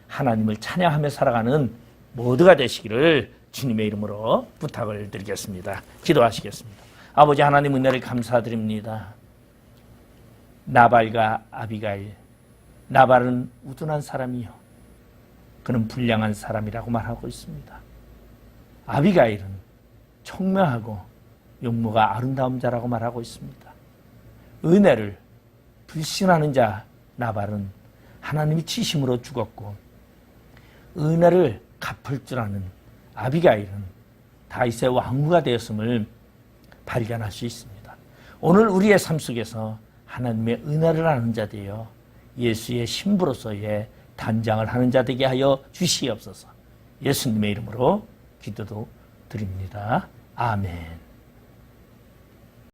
하나님을 찬양하며 살아가는 모두가 되시기를 주님의 이름으로 부탁을 드리겠습니다. 기도하시겠습니다. 아버지 하나님, 은혜를 감사드립니다. 나발과 아비가일, 나발은 우둔한 사람이요 그는 불량한 사람이라고 말하고 있습니다. 아비가일은 청명하고 용모가 아름다운 자라고 말하고 있습니다. 은혜를 불신하는 자 나발은 하나님이 치심으로 죽었고, 은혜를 갚을 줄 아는 아비가일은 다윗의 왕후가 되었음을 발견할 수 있습니다. 오늘 우리의 삶 속에서 하나님의 은혜를 아는 자 되어 예수의 신부로서의 단장을 하는 자 되게 하여 주시옵소서. 예수님의 이름으로 기도도 드립니다. 아멘.